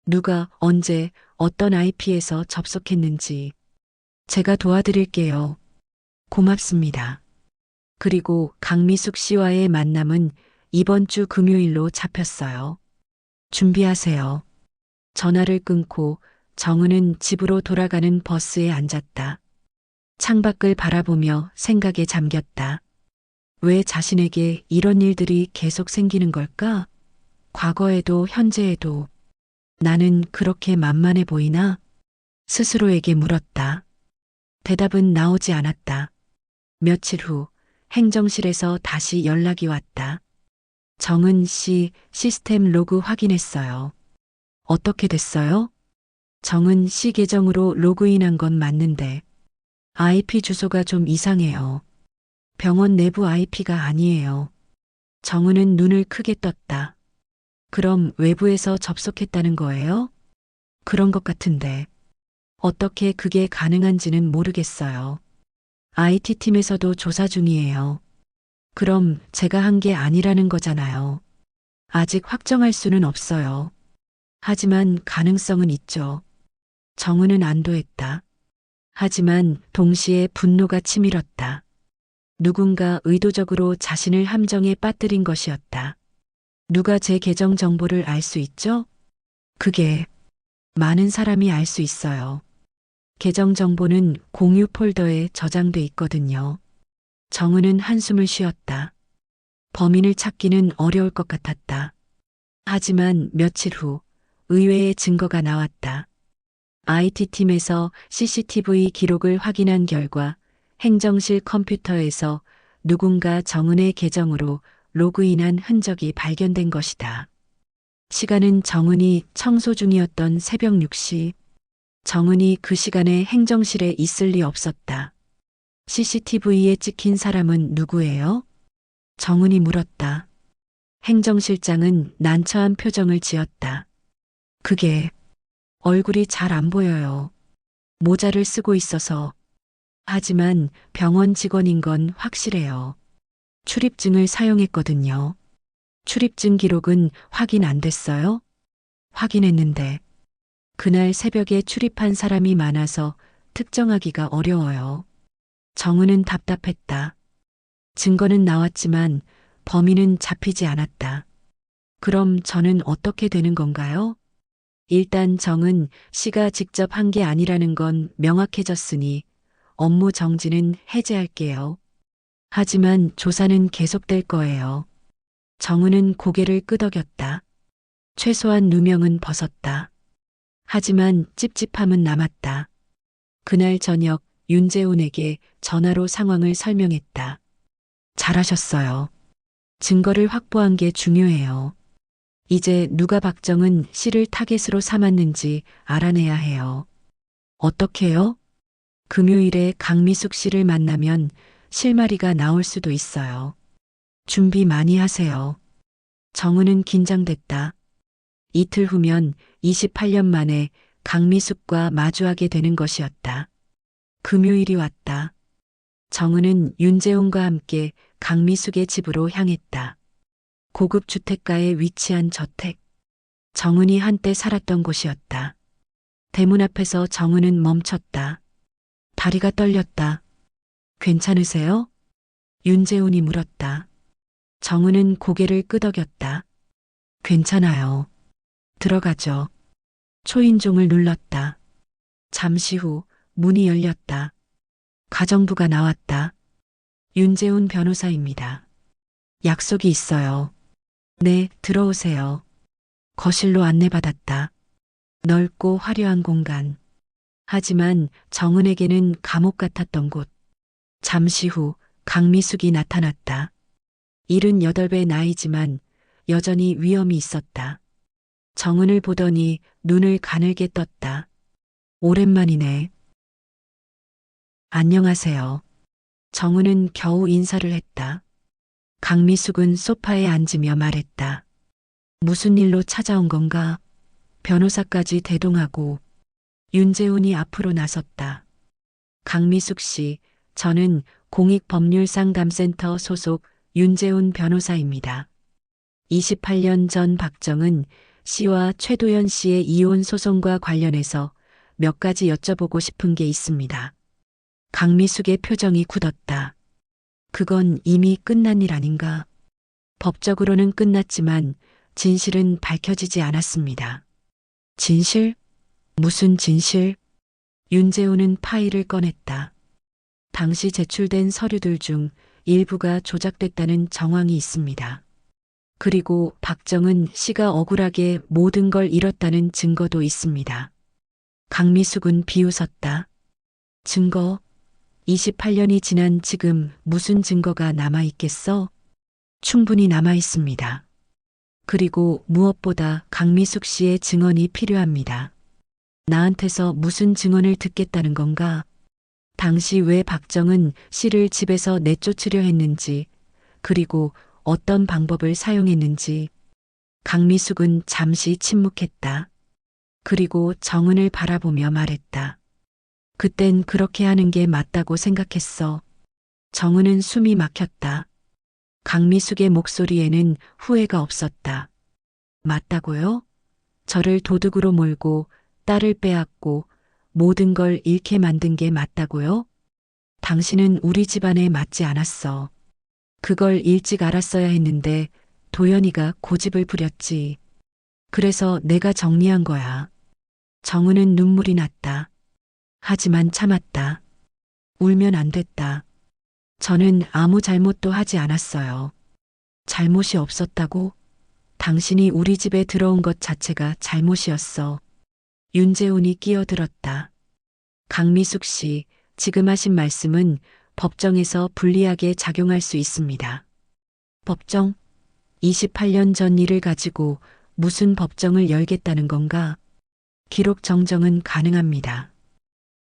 누가 언제 어떤 IP에서 접속했는지. 제가 도와드릴게요. 고맙습니다. 그리고 강미숙 씨와의 만남은 이번 주 금요일로 잡혔어요. 준비하세요. 전화를 끊고 정은은 집으로 돌아가는 버스에 앉았다. 창밖을 바라보며 생각에 잠겼다. 왜 자신에게 이런 일들이 계속 생기는 걸까? 과거에도 현재에도 나는 그렇게 만만해 보이나? 스스로에게 물었다. 대답은 나오지 않았다. 며칠 후 행정실에서 다시 연락이 왔다. 정은 씨 시스템 로그 확인했어요. 어떻게 됐어요? 정은 씨 계정으로 로그인한 건 맞는데 IP 주소가 좀 이상해요. 병원 내부 IP가 아니에요. 정은은 눈을 크게 떴다. 그럼 외부에서 접속했다는 거예요? 그런 것 같은데 어떻게 그게 가능한지는 모르겠어요. IT팀에서도 조사 중이에요. 그럼 제가 한 게 아니라는 거잖아요. 아직 확정할 수는 없어요. 하지만 가능성은 있죠. 정은은 안도했다. 하지만 동시에 분노가 치밀었다. 누군가 의도적으로 자신을 함정에 빠뜨린 것이었다. 누가 제 계정 정보를 알 수 있죠? 그게 많은 사람이 알 수 있어요. 계정 정보는 공유 폴더에 저장돼 있거든요. 정은은 한숨을 쉬었다. 범인을 찾기는 어려울 것 같았다. 하지만 며칠 후 의외의 증거가 나왔다. IT팀에서 CCTV 기록을 확인한 결과 행정실 컴퓨터에서 누군가 정은의 계정으로 로그인한 흔적이 발견된 것이다. 시간은 정은이 청소 중이었던 새벽 6시. 정은이 그 시간에 행정실에 있을 리 없었다. CCTV에 찍힌 사람은 누구예요? 정은이 물었다. 행정실장은 난처한 표정을 지었다. 그게 얼굴이 잘 안 보여요. 모자를 쓰고 있어서. 하지만 병원 직원인 건 확실해요. 출입증을 사용했거든요. 출입증 기록은 확인 안 됐어요? 확인했는데 그날 새벽에 출입한 사람이 많아서 특정하기가 어려워요. 정은은 답답했다. 증거는 나왔지만 범인은 잡히지 않았다. 그럼 저는 어떻게 되는 건가요? 일단 정은 씨가 직접 한 게 아니라는 건 명확해졌으니 업무 정지는 해제할게요. 하지만 조사는 계속될 거예요. 정은은 고개를 끄덕였다. 최소한 누명은 벗었다. 하지만 찝찝함은 남았다. 그날 저녁 윤재훈에게 전화로 상황을 설명했다. 잘하셨어요. 증거를 확보한 게 중요해요. 이제 누가 박정은 씨를 타겟으로 삼았는지 알아내야 해요. 어떻게요? 금요일에 강미숙 씨를 만나면 실마리가 나올 수도 있어요. 준비 많이 하세요. 정은은 긴장됐다. 이틀 후면 28년 만에 강미숙과 마주하게 되는 것이었다. 금요일이 왔다. 정은은 윤재훈과 함께 강미숙의 집으로 향했다. 고급 주택가에 위치한 저택. 정은이 한때 살았던 곳이었다. 대문 앞에서 정은은 멈췄다. 다리가 떨렸다. 괜찮으세요? 윤재훈이 물었다. 정은은 고개를 끄덕였다. 괜찮아요. 들어가죠. 초인종을 눌렀다. 잠시 후 문이 열렸다. 가정부가 나왔다. 윤재훈 변호사입니다. 약속이 있어요. 네, 들어오세요. 거실로 안내받았다. 넓고 화려한 공간. 하지만 정은에게는 감옥 같았던 곳. 잠시 후 강미숙이 나타났다. 78배 나이지만 여전히 위험이 있었다. 정은을 보더니 눈을 가늘게 떴다. 오랜만이네. 안녕하세요. 정은은 겨우 인사를 했다. 강미숙은 소파에 앉으며 말했다. 무슨 일로 찾아온 건가? 변호사까지 대동하고 윤재훈이 앞으로 나섰다. 강미숙 씨, 저는 공익법률상담센터 소속 윤재훈 변호사입니다. 28년 전 박정은 씨와 최도연 씨의 이혼 소송과 관련해서 몇 가지 여쭤보고 싶은 게 있습니다. 강미숙의 표정이 굳었다. 그건 이미 끝난 일 아닌가? 법적으로는 끝났지만 진실은 밝혀지지 않았습니다. 진실? 무슨 진실? 윤재우는 파일을 꺼냈다. 당시 제출된 서류들 중 일부가 조작됐다는 정황이 있습니다. 그리고 박정은 씨가 억울하게 모든 걸 잃었다는 증거도 있습니다. 강미숙은 비웃었다. 증거? 28년이 지난 지금 무슨 증거가 남아 있겠어? 충분히 남아 있습니다. 그리고 무엇보다 강미숙 씨의 증언이 필요합니다. 나한테서 무슨 증언을 듣겠다는 건가? 당시 왜 박정은 씨를 집에서 내쫓으려 했는지, 그리고 어떤 방법을 사용했는지. 강미숙은 잠시 침묵했다. 그리고 정은을 바라보며 말했다. 그땐 그렇게 하는 게 맞다고 생각했어. 정은은 숨이 막혔다. 강미숙의 목소리에는 후회가 없었다. 맞다고요? 저를 도둑으로 몰고 딸을 빼앗고 모든 걸 잃게 만든 게 맞다고요? 당신은 우리 집안에 맞지 않았어. 그걸 일찍 알았어야 했는데 도연이가 고집을 부렸지. 그래서 내가 정리한 거야. 정은은 눈물이 났다. 하지만 참았다. 울면 안 됐다. 저는 아무 잘못도 하지 않았어요. 잘못이 없었다고? 당신이 우리 집에 들어온 것 자체가 잘못이었어. 윤재훈이 끼어들었다. 강미숙 씨, 지금 하신 말씀은 법정에서 불리하게 작용할 수 있습니다. 법정? 28년 전 일을 가지고 무슨 법정을 열겠다는 건가? 기록 정정은 가능합니다.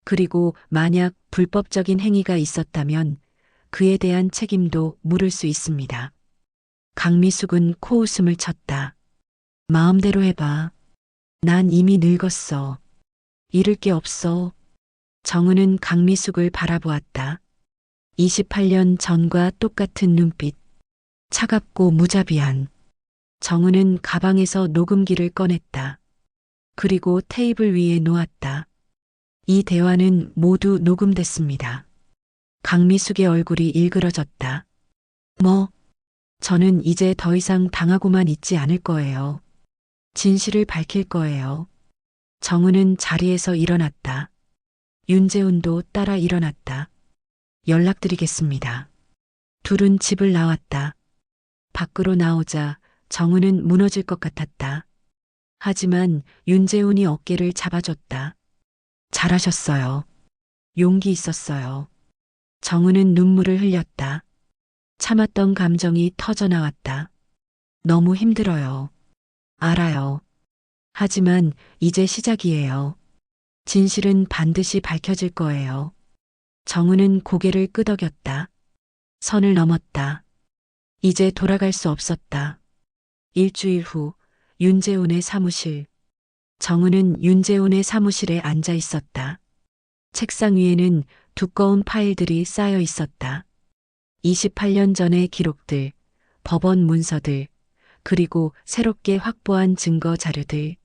그리고 만약 불법적인 행위가 있었다면 그에 대한 책임도 물을 수 있습니다. 강미숙은 코웃음을 쳤다. 마음대로 해봐. 난 이미 늙었어. 잃을 게 없어. 정은은 강미숙을 바라보았다. 28년 전과 똑같은 눈빛. 차갑고 무자비한. 정은은 가방에서 녹음기를 꺼냈다. 그리고 테이블 위에 놓았다. 이 대화는 모두 녹음됐습니다. 강미숙의 얼굴이 일그러졌다. 뭐? 저는 이제 더 이상 당하고만 있지 않을 거예요. 진실을 밝힐 거예요. 정은은 자리에서 일어났다. 윤재훈도 따라 일어났다. 연락드리겠습니다. 둘은 집을 나왔다. 밖으로 나오자 정은은 무너질 것 같았다. 하지만 윤재훈이 어깨를 잡아줬다. 잘하셨어요. 용기 있었어요. 정은은 눈물을 흘렸다. 참았던 감정이 터져 나왔다. 너무 힘들어요. 알아요. 하지만 이제 시작이에요. 진실은 반드시 밝혀질 거예요. 정은은 고개를 끄덕였다. 선을 넘었다. 이제 돌아갈 수 없었다. 일주일 후 윤재훈의 사무실. 정은은 윤재훈의 사무실에 앉아 있었다. 책상 위에는 두꺼운 파일들이 쌓여 있었다. 28년 전의 기록들, 법원 문서들, 그리고 새롭게 확보한 증거 자료들.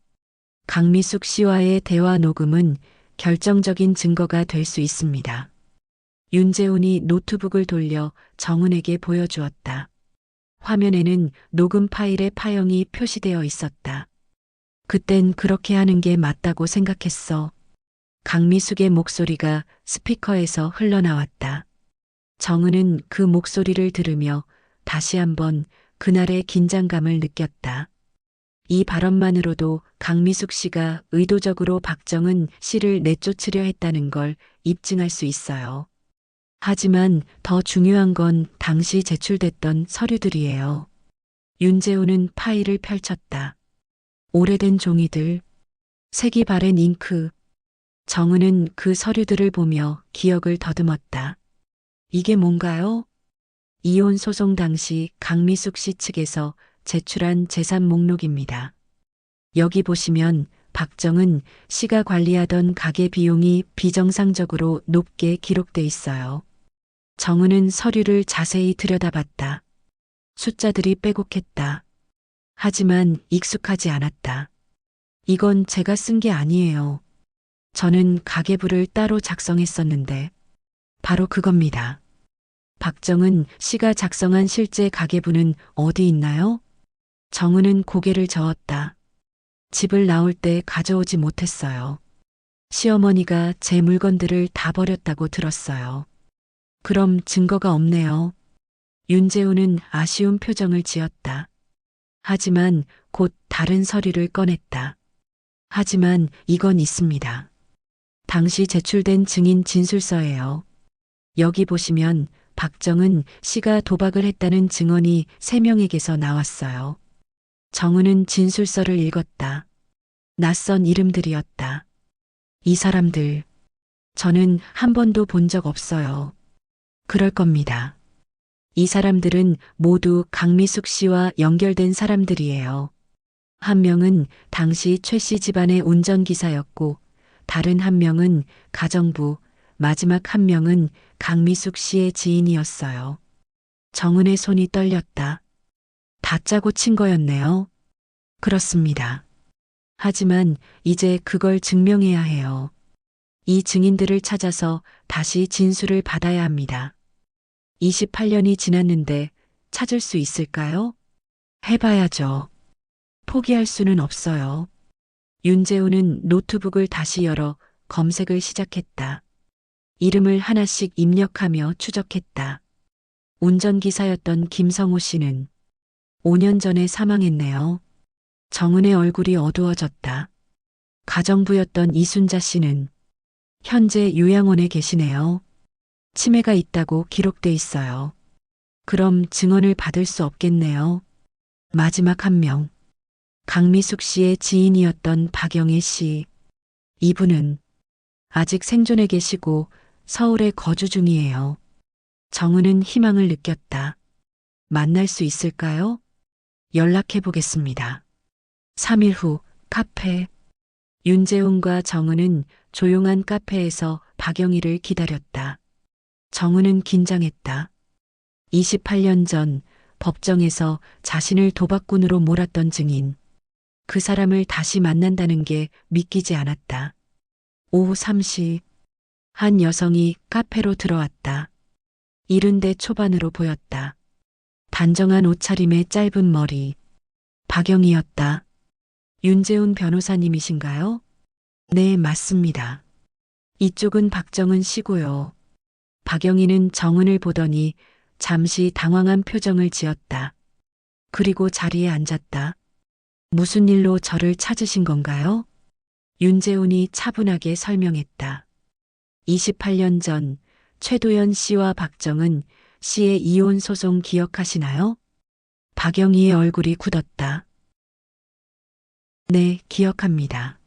강미숙 씨와의 대화 녹음은 결정적인 증거가 될 수 있습니다. 윤재훈이 노트북을 돌려 정은에게 보여주었다. 화면에는 녹음 파일의 파형이 표시되어 있었다. 그땐 그렇게 하는 게 맞다고 생각했어. 강미숙의 목소리가 스피커에서 흘러나왔다. 정은은 그 목소리를 들으며 다시 한번 그날의 긴장감을 느꼈다. 이 발언만으로도 강미숙 씨가 의도적으로 박정은 씨를 내쫓으려 했다는 걸 입증할 수 있어요. 하지만 더 중요한 건 당시 제출됐던 서류들이에요. 윤재훈은 파일을 펼쳤다. 오래된 종이들, 색이 바랜 잉크. 정은은 그 서류들을 보며 기억을 더듬었다. 이게 뭔가요? 이혼 소송 당시 강미숙 씨 측에서 제출한 재산 목록입니다. 여기 보시면 박정은 씨가 관리하던 가게 비용이 비정상적으로 높게 기록돼 있어요. 정은은 서류를 자세히 들여다봤다. 숫자들이 빼곡했다. 하지만 익숙하지 않았다. 이건 제가 쓴 게 아니에요. 저는 가계부를 따로 작성했었는데. 바로 그겁니다. 박정은 씨가 작성한 실제 가계부는 어디 있나요? 정은은 고개를 저었다. 집을 나올 때 가져오지 못했어요. 시어머니가 제 물건들을 다 버렸다고 들었어요. 그럼 증거가 없네요. 윤재우는 아쉬운 표정을 지었다. 하지만 곧 다른 서류를 꺼냈다. 하지만 이건 있습니다. 당시 제출된 증인 진술서예요. 여기 보시면 박정은 씨가 도박을 했다는 증언이 3명에게서 나왔어요. 정은은 진술서를 읽었다. 낯선 이름들이었다. 이 사람들, 저는 한 번도 본 적 없어요. 그럴 겁니다. 이 사람들은 모두 강미숙 씨와 연결된 사람들이에요. 한 명은 당시 최 씨 집안의 운전기사였고, 다른 한 명은 가정부, 마지막 한 명은 강미숙 씨의 지인이었어요. 정은의 손이 떨렸다. 다 짜고 친 거였네요. 그렇습니다. 하지만 이제 그걸 증명해야 해요. 이 증인들을 찾아서 다시 진술을 받아야 합니다. 28년이 지났는데 찾을 수 있을까요? 해봐야죠. 포기할 수는 없어요. 윤재우는 노트북을 다시 열어 검색을 시작했다. 이름을 하나씩 입력하며 추적했다. 운전기사였던 김성호 씨는 5년 전에 사망했네요. 정은의 얼굴이 어두워졌다. 가정부였던 이순자 씨는 현재 요양원에 계시네요. 치매가 있다고 기록돼 있어요. 그럼 증언을 받을 수 없겠네요. 마지막 한 명. 강미숙 씨의 지인이었던 박영애 씨. 이분은 아직 생존해 계시고 서울에 거주 중이에요. 정은은 희망을 느꼈다. 만날 수 있을까요? 연락해 보겠습니다. 3일 후 카페. 윤재훈과 정은은 조용한 카페에서 박영희를 기다렸다. 정은은 긴장했다. 28년 전 법정에서 자신을 도박꾼으로 몰았던 증인. 그 사람을 다시 만난다는 게 믿기지 않았다. 오후 3시 한 여성이 카페로 들어왔다. 70대 초반으로 보였다. 단정한 옷차림에 짧은 머리. 박영희였다. 윤재훈 변호사님이신가요? 네, 맞습니다. 이쪽은 박정은 씨고요. 박영희는 정은을 보더니 잠시 당황한 표정을 지었다. 그리고 자리에 앉았다. 무슨 일로 저를 찾으신 건가요? 윤재훈이 차분하게 설명했다. 28년 전 최도연 씨와 박정은 씨의 이혼 소송 기억하시나요? 박영희의 얼굴이 굳었다. 네, 기억합니다.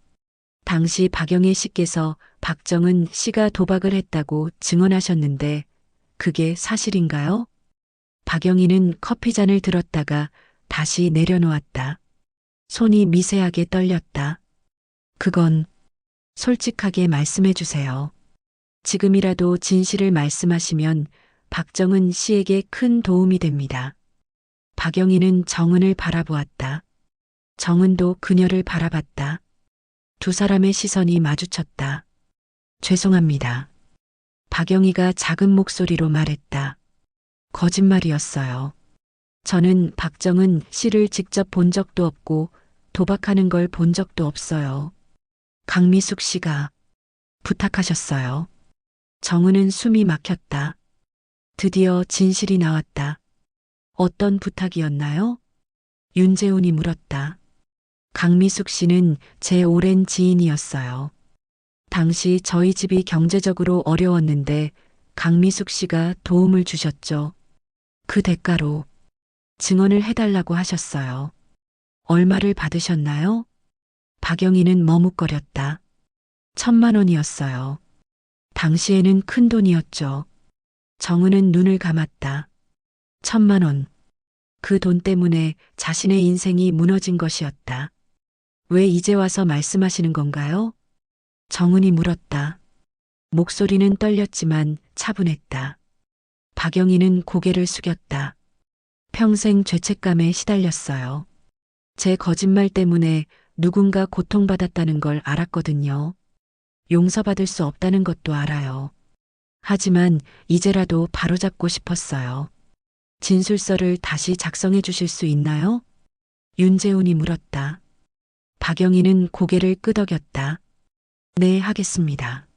당시 박영애 씨께서 박정은 씨가 도박을 했다고 증언하셨는데 그게 사실인가요? 박영희는 커피잔을 들었다가 다시 내려놓았다. 손이 미세하게 떨렸다. 그건 솔직하게 말씀해 주세요. 지금이라도 진실을 말씀하시면 박정은 씨에게 큰 도움이 됩니다. 박영희는 정은을 바라보았다. 정은도 그녀를 바라봤다. 두 사람의 시선이 마주쳤다. 죄송합니다. 박영희가 작은 목소리로 말했다. 거짓말이었어요. 저는 박정은 씨를 직접 본 적도 없고 도박하는 걸 본 적도 없어요. 강미숙 씨가 부탁하셨어요. 정은은 숨이 막혔다. 드디어 진실이 나왔다. 어떤 부탁이었나요? 윤재훈이 물었다. 강미숙 씨는 제 오랜 지인이었어요. 당시 저희 집이 경제적으로 어려웠는데 강미숙 씨가 도움을 주셨죠. 그 대가로 증언을 해달라고 하셨어요. 얼마를 받으셨나요? 박영희는 머뭇거렸다. 1,000만 원이었어요. 당시에는 큰 돈이었죠. 정은은 눈을 감았다. 1,000만 원. 그 돈 때문에 자신의 인생이 무너진 것이었다. 왜 이제 와서 말씀하시는 건가요? 정은이 물었다. 목소리는 떨렸지만 차분했다. 박영희는 고개를 숙였다. 평생 죄책감에 시달렸어요. 제 거짓말 때문에 누군가 고통받았다는 걸 알았거든요. 용서받을 수 없다는 것도 알아요. 하지만 이제라도 바로잡고 싶었어요. 진술서를 다시 작성해 주실 수 있나요? 윤재훈이 물었다. 박영희는 고개를 끄덕였다. 네, 하겠습니다.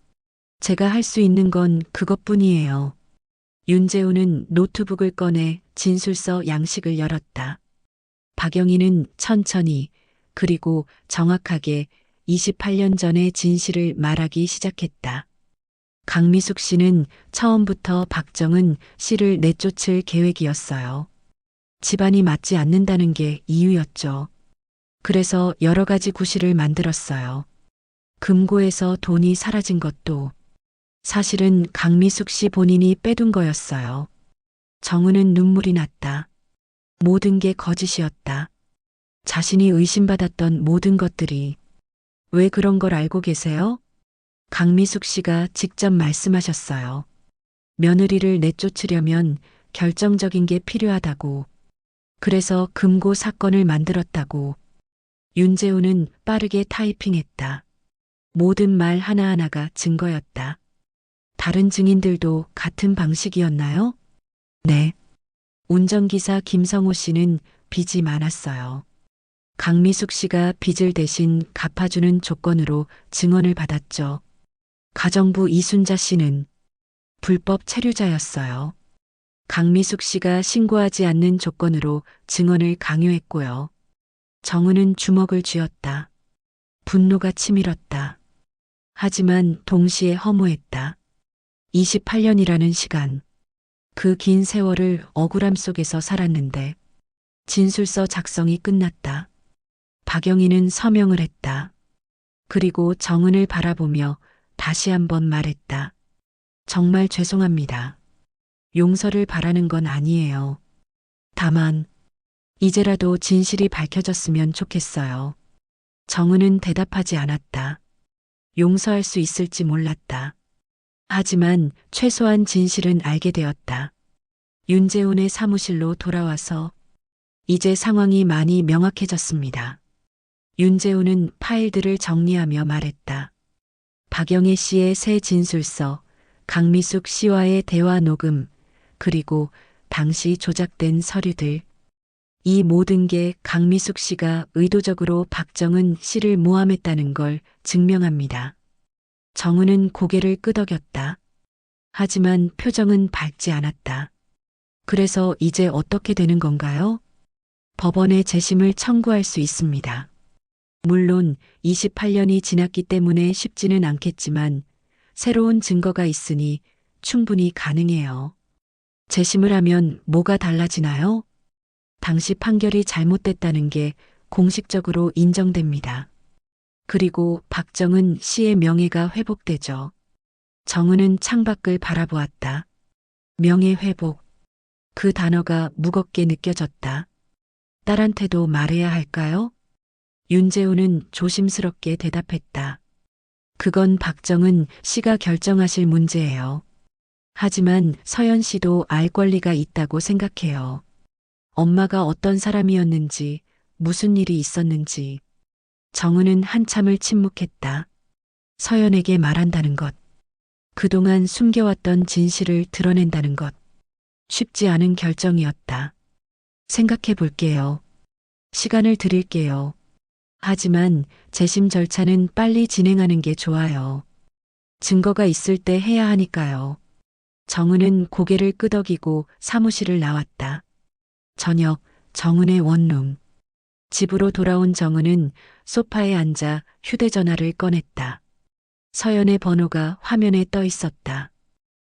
제가 할 수 있는 건 그것뿐이에요. 윤재훈은 노트북을 꺼내 진술서 양식을 열었다. 박영희는 천천히 그리고 정확하게 28년 전의 진실을 말하기 시작했다. 강미숙 씨는 처음부터 박정은 씨를 내쫓을 계획이었어요. 집안이 맞지 않는다는 게 이유였죠. 그래서 여러 가지 구실을 만들었어요. 금고에서 돈이 사라진 것도 사실은 강미숙 씨 본인이 빼둔 거였어요. 정은은 눈물이 났다. 모든 게 거짓이었다. 자신이 의심받았던 모든 것들이. 왜 그런 걸 알고 계세요? 강미숙 씨가 직접 말씀하셨어요. 며느리를 내쫓으려면 결정적인 게 필요하다고. 그래서 금고 사건을 만들었다고. 윤재훈은 빠르게 타이핑했다. 모든 말 하나하나가 증거였다. 다른 증인들도 같은 방식이었나요? 네. 운전기사 김성호 씨는 빚이 많았어요. 강미숙 씨가 빚을 대신 갚아주는 조건으로 증언을 받았죠. 가정부 이순자 씨는 불법 체류자였어요. 강미숙 씨가 신고하지 않는 조건으로 증언을 강요했고요. 정은은 주먹을 쥐었다. 분노가 치밀었다. 하지만 동시에 허무했다. 28년이라는 시간. 그 긴 세월을 억울함 속에서 살았는데 진술서 작성이 끝났다. 박영희는 서명을 했다. 그리고 정은을 바라보며 다시 한번 말했다. 정말 죄송합니다. 용서를 바라는 건 아니에요. 다만 이제라도 진실이 밝혀졌으면 좋겠어요. 정은은 대답하지 않았다. 용서할 수 있을지 몰랐다. 하지만 최소한 진실은 알게 되었다. 윤재훈의 사무실로 돌아와서 이제 상황이 많이 명확해졌습니다. 윤재훈은 파일들을 정리하며 말했다. 박영애 씨의 새 진술서, 강미숙 씨와의 대화 녹음, 그리고 당시 조작된 서류들. 이 모든 게 강미숙 씨가 의도적으로 박정은 씨를 모함했다는 걸 증명합니다. 정은은 고개를 끄덕였다. 하지만 표정은 밝지 않았다. 그래서 이제 어떻게 되는 건가요? 법원에 재심을 청구할 수 있습니다. 물론 28년이 지났기 때문에 쉽지는 않겠지만 새로운 증거가 있으니 충분히 가능해요. 재심을 하면 뭐가 달라지나요? 당시 판결이 잘못됐다는 게 공식적으로 인정됩니다. 그리고 박정은 씨의 명예가 회복되죠. 정은은 창밖을 바라보았다. 명예 회복. 그 단어가 무겁게 느껴졌다. 딸한테도 말해야 할까요? 윤재훈은 조심스럽게 대답했다. 그건 박정은 씨가 결정하실 문제예요. 하지만 서연 씨도 알 권리가 있다고 생각해요. 엄마가 어떤 사람이었는지, 무슨 일이 있었는지. 정은은 한참을 침묵했다. 서연에게 말한다는 것. 그동안 숨겨왔던 진실을 드러낸다는 것. 쉽지 않은 결정이었다. 생각해 볼게요. 시간을 드릴게요. 하지만 재심 절차는 빨리 진행하는 게 좋아요. 증거가 있을 때 해야 하니까요. 정은은 고개를 끄덕이고 사무실을 나왔다. 저녁, 정은의 원룸. 집으로 돌아온 정은은 소파에 앉아 휴대전화를 꺼냈다. 서연의 번호가 화면에 떠 있었다.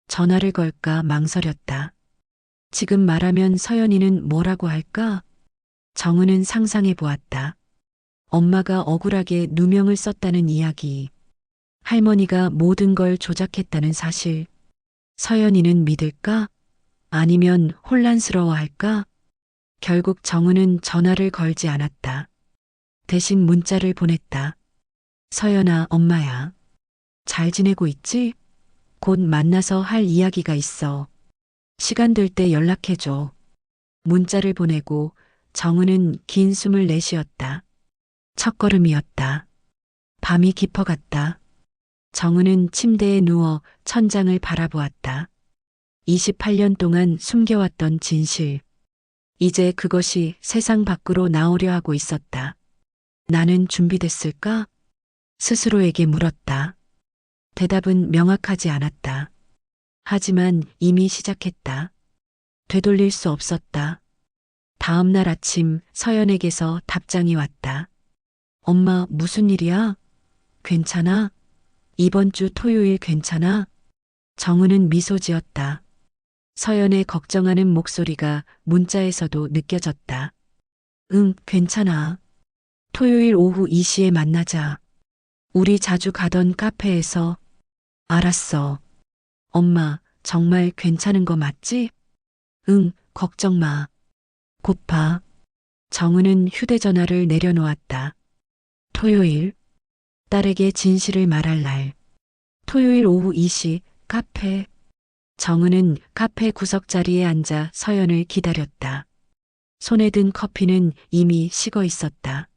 전화를 걸까 망설였다. 지금 말하면 서연이는 뭐라고 할까? 정은은 상상해 보았다. 엄마가 억울하게 누명을 썼다는 이야기. 할머니가 모든 걸 조작했다는 사실. 서연이는 믿을까? 아니면 혼란스러워할까? 결국 정은은 전화를 걸지 않았다. 대신 문자를 보냈다. 서연아, 엄마야. 잘 지내고 있지? 곧 만나서 할 이야기가 있어. 시간 될 때 연락해줘. 문자를 보내고 정은은 긴 숨을 내쉬었다. 첫걸음이었다. 밤이 깊어갔다. 정은은 침대에 누워 천장을 바라보았다. 28년 동안 숨겨왔던 진실. 이제 그것이 세상 밖으로 나오려 하고 있었다. 나는 준비됐을까? 스스로에게 물었다. 대답은 명확하지 않았다. 하지만 이미 시작했다. 되돌릴 수 없었다. 다음 날 아침 서연에게서 답장이 왔다. 엄마, 무슨 일이야? 괜찮아? 이번 주 토요일 괜찮아? 정은은 미소 지었다. 서연의 걱정하는 목소리가 문자에서도 느껴졌다. 응, 괜찮아. 토요일 오후 2시에 만나자. 우리 자주 가던 카페에서. 알았어. 엄마, 정말 괜찮은 거 맞지? 응, 걱정 마. 곧 봐. 정은은 휴대전화를 내려놓았다. 토요일. 딸에게 진실을 말할 날. 토요일 오후 2시, 카페. 정은은 카페 구석자리에 앉아 서연을 기다렸다. 손에 든 커피는 이미 식어 있었다.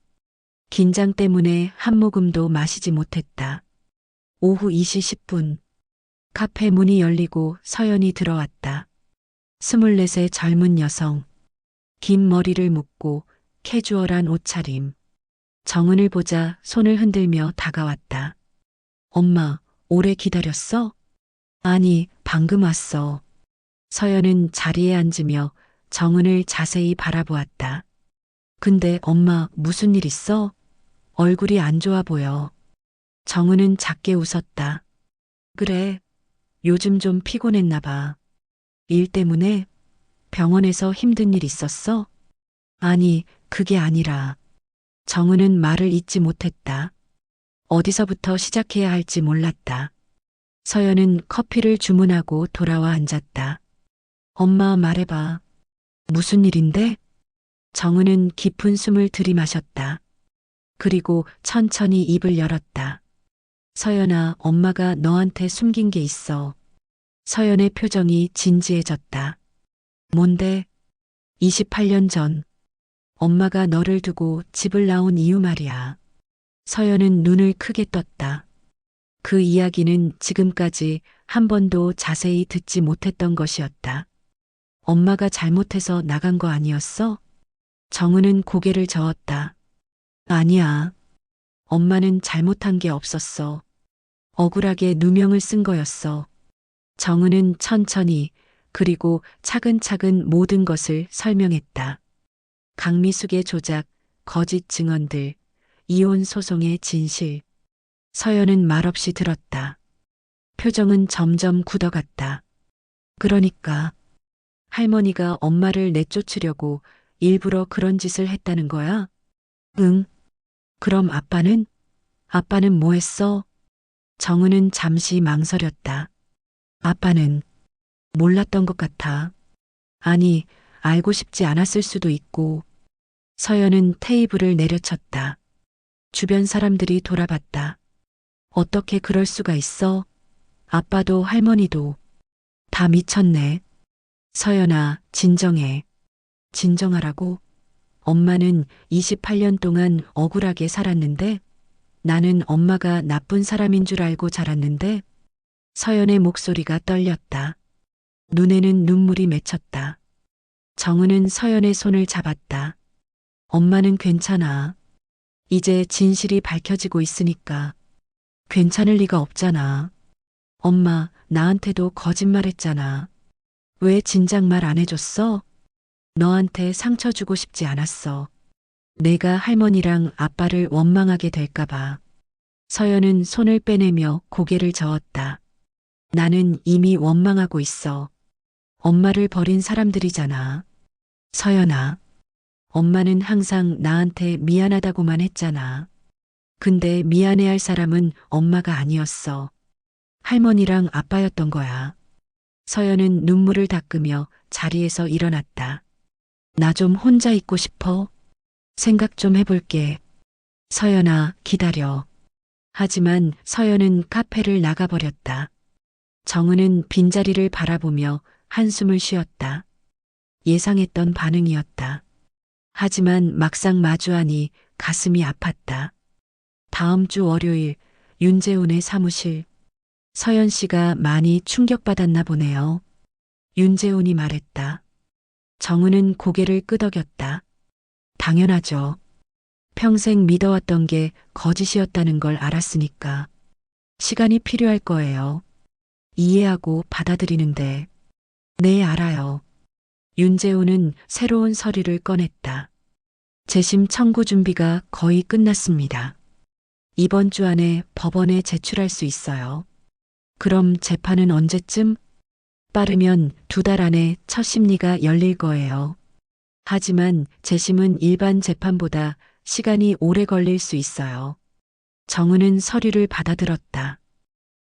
긴장 때문에 한 모금도 마시지 못했다. 오후 2시 10분. 카페 문이 열리고 서연이 들어왔다. 24의 젊은 여성. 긴 머리를 묶고 캐주얼한 옷차림. 정은을 보자 손을 흔들며 다가왔다. 엄마, 오래 기다렸어? 아니, 방금 왔어. 서연은 자리에 앉으며 정은을 자세히 바라보았다. 근데 엄마, 무슨 일 있어? 얼굴이 안 좋아 보여. 정은은 작게 웃었다. 그래, 요즘 좀 피곤했나 봐. 일 때문에? 병원에서 힘든 일 있었어? 아니, 그게 아니라. 정은은 말을 잇지 못했다. 어디서부터 시작해야 할지 몰랐다. 서연은 커피를 주문하고 돌아와 앉았다. 엄마, 말해봐. 무슨 일인데? 정은은 깊은 숨을 들이마셨다. 그리고 천천히 입을 열었다. 서연아, 엄마가 너한테 숨긴 게 있어. 서연의 표정이 진지해졌다. 뭔데? 28년 전. 엄마가 너를 두고 집을 나온 이유 말이야. 서연은 눈을 크게 떴다. 그 이야기는 지금까지 한 번도 자세히 듣지 못했던 것이었다. 엄마가 잘못해서 나간 거 아니었어? 정은은 고개를 저었다. 아니야. 엄마는 잘못한 게 없었어. 억울하게 누명을 쓴 거였어. 정은은 천천히 그리고 차근차근 모든 것을 설명했다. 강미숙의 조작, 거짓 증언들, 이혼 소송의 진실. 서연은 말없이 들었다. 표정은 점점 굳어갔다. 그러니까 할머니가 엄마를 내쫓으려고 일부러 그런 짓을 했다는 거야? 응. 그럼 아빠는? 아빠는 뭐 했어? 정은은 잠시 망설였다. 아빠는 몰랐던 것 같아. 아니, 알고 싶지 않았을 수도 있고. 서연은 테이블을 내려쳤다. 주변 사람들이 돌아봤다. 어떻게 그럴 수가 있어? 아빠도 할머니도. 다 미쳤네. 서연아, 진정해. 진정하라고? 엄마는 28년 동안 억울하게 살았는데 나는 엄마가 나쁜 사람인 줄 알고 자랐는데. 서연의 목소리가 떨렸다. 눈에는 눈물이 맺혔다. 정은은 서연의 손을 잡았다. 엄마는 괜찮아. 이제 진실이 밝혀지고 있으니까. 괜찮을 리가 없잖아. 엄마, 나한테도 거짓말했잖아. 왜 진작 말 안 해줬어? 너한테 상처 주고 싶지 않았어. 내가 할머니랑 아빠를 원망하게 될까봐. 서연은 손을 빼내며 고개를 저었다. 나는 이미 원망하고 있어. 엄마를 버린 사람들이잖아. 서연아, 엄마는 항상 나한테 미안하다고만 했잖아. 근데 미안해할 사람은 엄마가 아니었어. 할머니랑 아빠였던 거야. 서연은 눈물을 닦으며 자리에서 일어났다. 나 좀 혼자 있고 싶어. 생각 좀 해볼게. 서연아, 기다려. 하지만 서연은 카페를 나가버렸다. 정은은 빈자리를 바라보며 한숨을 쉬었다. 예상했던 반응이었다. 하지만 막상 마주하니 가슴이 아팠다. 다음 주 월요일 윤재훈의 사무실. 서연 씨가 많이 충격받았나 보네요. 윤재훈이 말했다. 정은은 고개를 끄덕였다. 당연하죠. 평생 믿어왔던 게 거짓이었다는 걸 알았으니까. 시간이 필요할 거예요. 이해하고 받아들이는데. 네, 알아요. 윤재훈은 새로운 서류를 꺼냈다. 재심 청구 준비가 거의 끝났습니다. 이번 주 안에 법원에 제출할 수 있어요. 그럼 재판은 언제쯤? 빠르면 2달 안에 첫 심리가 열릴 거예요. 하지만 재심은 일반 재판보다 시간이 오래 걸릴 수 있어요. 정은은 서류를 받아들었다.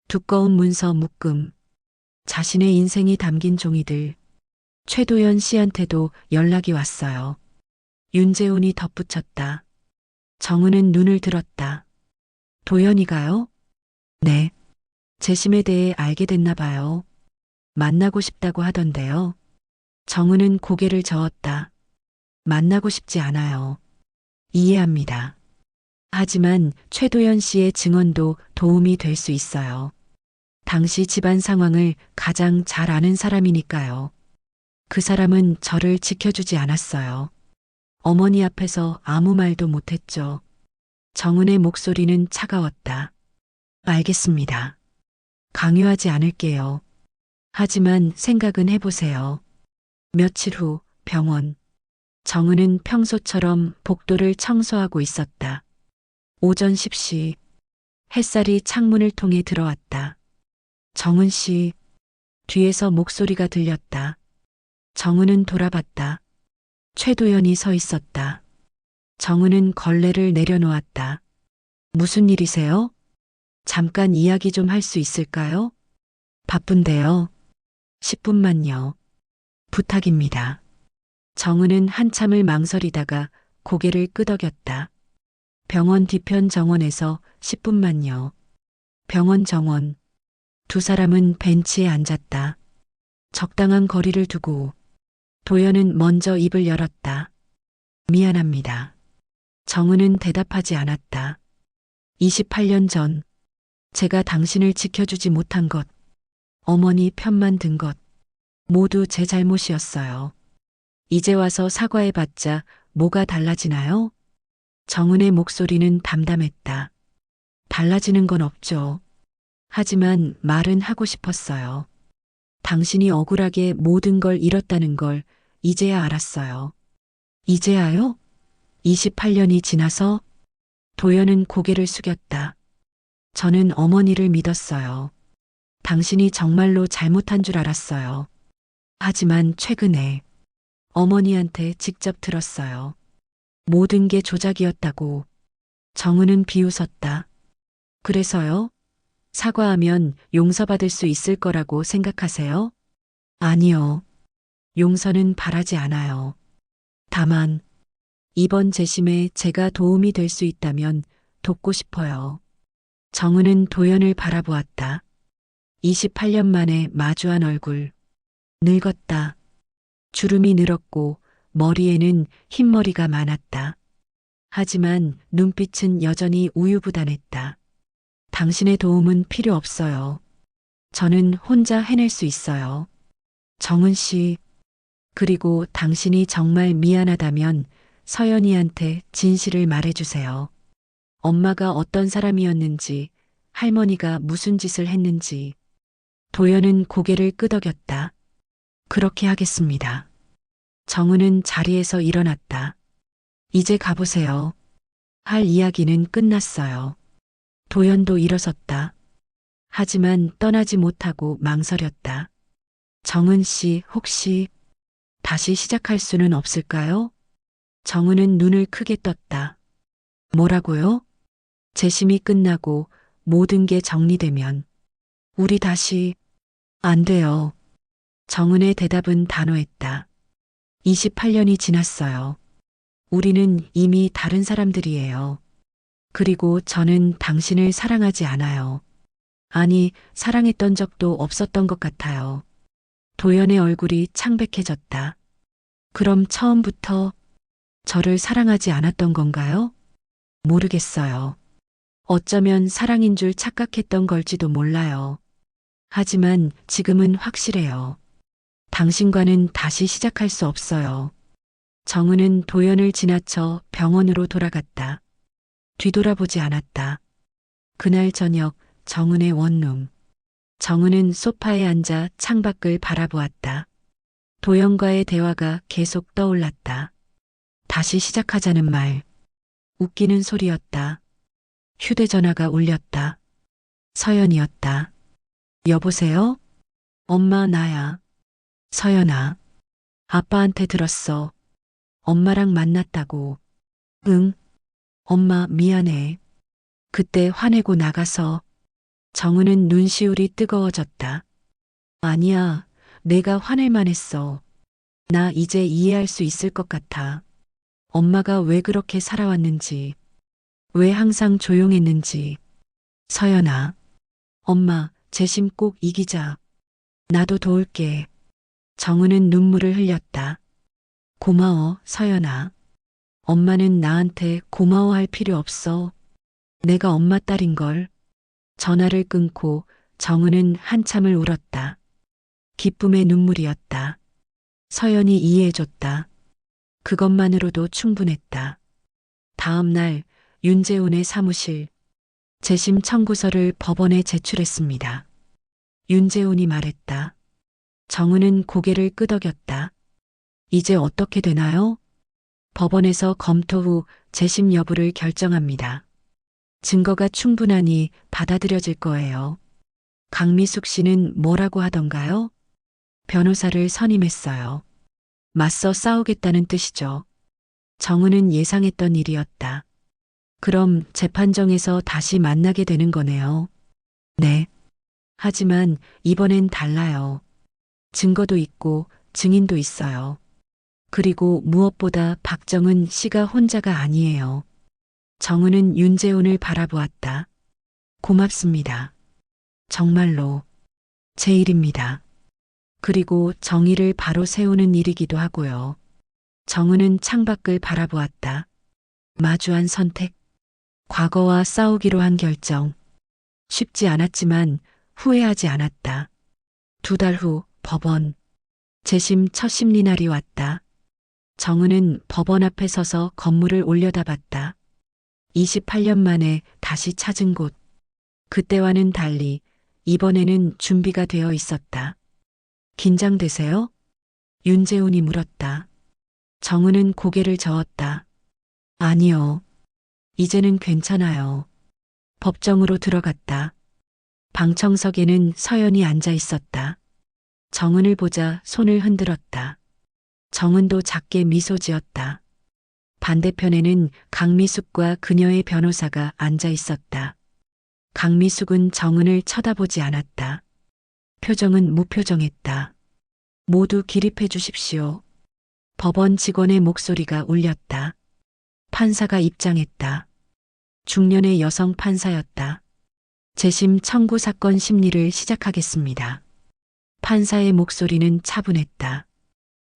두꺼운 문서 묶음, 자신의 인생이 담긴 종이들. 최도연 씨한테도 연락이 왔어요. 윤재훈이 덧붙였다. 정은은 눈을 들었다. 도연이가요? 네. 재심에 대해 알게 됐나 봐요. 만나고 싶다고 하던데요. 정은은 고개를 저었다. 만나고 싶지 않아요. 이해합니다. 하지만 최도연 씨의 증언도 도움이 될 수 있어요. 당시 집안 상황을 가장 잘 아는 사람이니까요. 그 사람은 저를 지켜주지 않았어요. 어머니 앞에서 아무 말도 못했죠. 정은의 목소리는 차가웠다. 알겠습니다. 강요하지 않을게요. 하지만 생각은 해보세요. 며칠 후 병원. 정은은 평소처럼 복도를 청소하고 있었다. 오전 10시 햇살이 창문을 통해 들어왔다. 정은 씨, 뒤에서 목소리가 들렸다. 정은은 돌아봤다. 최도연이 서 있었다. 정은은 걸레를 내려놓았다. 무슨 일이세요? 잠깐 이야기 좀 할 수 있을까요? 바쁜데요. 10분만요. 부탁입니다. 정은은 한참을 망설이다가 고개를 끄덕였다. 병원 뒤편 정원에서 10분만요. 병원 정원. 두 사람은 벤치에 앉았다. 적당한 거리를 두고 도연은 먼저 입을 열었다. 미안합니다. 정은은 대답하지 않았다. 28년 전 제가 당신을 지켜주지 못한 것, 어머니 편만 든 것, 모두 제 잘못이었어요. 이제 와서 사과해봤자 뭐가 달라지나요? 정은의 목소리는 담담했다. 달라지는 건 없죠. 하지만 말은 하고 싶었어요. 당신이 억울하게 모든 걸 잃었다는 걸 이제야 알았어요. 이제야요? 28년이 지나서? 도연은 고개를 숙였다. 저는 어머니를 믿었어요. 당신이 정말로 잘못한 줄 알았어요. 하지만 최근에 어머니한테 직접 들었어요. 모든 게 조작이었다고. 정은은 비웃었다. 그래서요? 사과하면 용서받을 수 있을 거라고 생각하세요? 아니요. 용서는 바라지 않아요. 다만, 이번 재심에 제가 도움이 될 수 있다면 돕고 싶어요. 정은은 도연을 바라보았다. 28년 만에 마주한 얼굴. 늙었다. 주름이 늘었고 머리에는 흰머리가 많았다. 하지만 눈빛은 여전히 우유부단했다. 당신의 도움은 필요 없어요. 저는 혼자 해낼 수 있어요. 정은 씨, 그리고 당신이 정말 미안하다면 서연이한테 진실을 말해주세요. 엄마가 어떤 사람이었는지, 할머니가 무슨 짓을 했는지. 도연은 고개를 끄덕였다. 그렇게 하겠습니다. 정은은 자리에서 일어났다. 이제 가보세요. 할 이야기는 끝났어요. 도연도 일어섰다. 하지만 떠나지 못하고 망설였다. 정은 씨, 혹시 다시 시작할 수는 없을까요? 정은은 눈을 크게 떴다. 뭐라고요? 재심이 끝나고 모든 게 정리되면 우리 다시 안 돼요. 정은의 대답은 단호했다. 28년이 지났어요. 우리는 이미 다른 사람들이에요. 그리고 저는 당신을 사랑하지 않아요. 아니, 사랑했던 적도 없었던 것 같아요. 도연의 얼굴이 창백해졌다. 그럼 처음부터 저를 사랑하지 않았던 건가요? 모르겠어요. 어쩌면 사랑인 줄 착각했던 걸지도 몰라요. 하지만 지금은 확실해요. 당신과는 다시 시작할 수 없어요. 정은은 도연을 지나쳐 병원으로 돌아갔다. 뒤돌아보지 않았다. 그날 저녁 정은의 원룸. 정은은 소파에 앉아 창밖을 바라보았다. 도연과의 대화가 계속 떠올랐다. 다시 시작하자는 말. 웃기는 소리였다. 휴대전화가 울렸다. 서연이었다. 여보세요? 엄마 나야. 서연아. 아빠한테 들었어. 엄마랑 만났다고. 응. 엄마 미안해. 그때 화내고 나가서. 정은은 눈시울이 뜨거워졌다. 아니야. 내가 화낼만 했어. 나 이제 이해할 수 있을 것 같아. 엄마가 왜 그렇게 살아왔는지. 왜 항상 조용했는지. 서연아. 엄마, 재심 꼭 이기자. 나도 도울게. 정은은 눈물을 흘렸다. 고마워, 서연아. 엄마는 나한테 고마워할 필요 없어. 내가 엄마 딸인걸. 전화를 끊고 정은은 한참을 울었다. 기쁨의 눈물이었다. 서연이 이해해줬다. 그것만으로도 충분했다. 다음 날 윤재훈의 사무실. 재심 청구서를 법원에 제출했습니다. 윤재훈이 말했다. 정은은 고개를 끄덕였다. 이제 어떻게 되나요? 법원에서 검토 후 재심 여부를 결정합니다. 증거가 충분하니 받아들여질 거예요. 강미숙 씨는 뭐라고 하던가요? 변호사를 선임했어요. 맞서 싸우겠다는 뜻이죠. 정은은 예상했던 일이었다. 그럼 재판정에서 다시 만나게 되는 거네요. 네. 하지만 이번엔 달라요. 증거도 있고 증인도 있어요. 그리고 무엇보다 박정은 씨가 혼자가 아니에요. 정은은 윤재훈을 바라보았다. 고맙습니다. 정말로 제 일입니다. 그리고 정의를 바로 세우는 일이기도 하고요. 정은은 창밖을 바라보았다. 마주한 선택. 과거와 싸우기로 한 결정. 쉽지 않았지만 후회하지 않았다. 2달 후 법원. 재심 첫 심리날이 왔다. 정은은 법원 앞에 서서 건물을 올려다봤다. 28년 만에 다시 찾은 곳. 그때와는 달리 이번에는 준비가 되어 있었다. 긴장되세요? 윤재훈이 물었다. 정은은 고개를 저었다. 아니요. 이제는 괜찮아요. 법정으로 들어갔다. 방청석에는 서연이 앉아 있었다. 정은을 보자 손을 흔들었다. 정은도 작게 미소 지었다. 반대편에는 강미숙과 그녀의 변호사가 앉아 있었다. 강미숙은 정은을 쳐다보지 않았다. 표정은 무표정했다. 모두 기립해 주십시오. 법원 직원의 목소리가 울렸다. 판사가 입장했다. 중년의 여성 판사였다. 재심 청구 사건 심리를 시작하겠습니다. 판사의 목소리는 차분했다.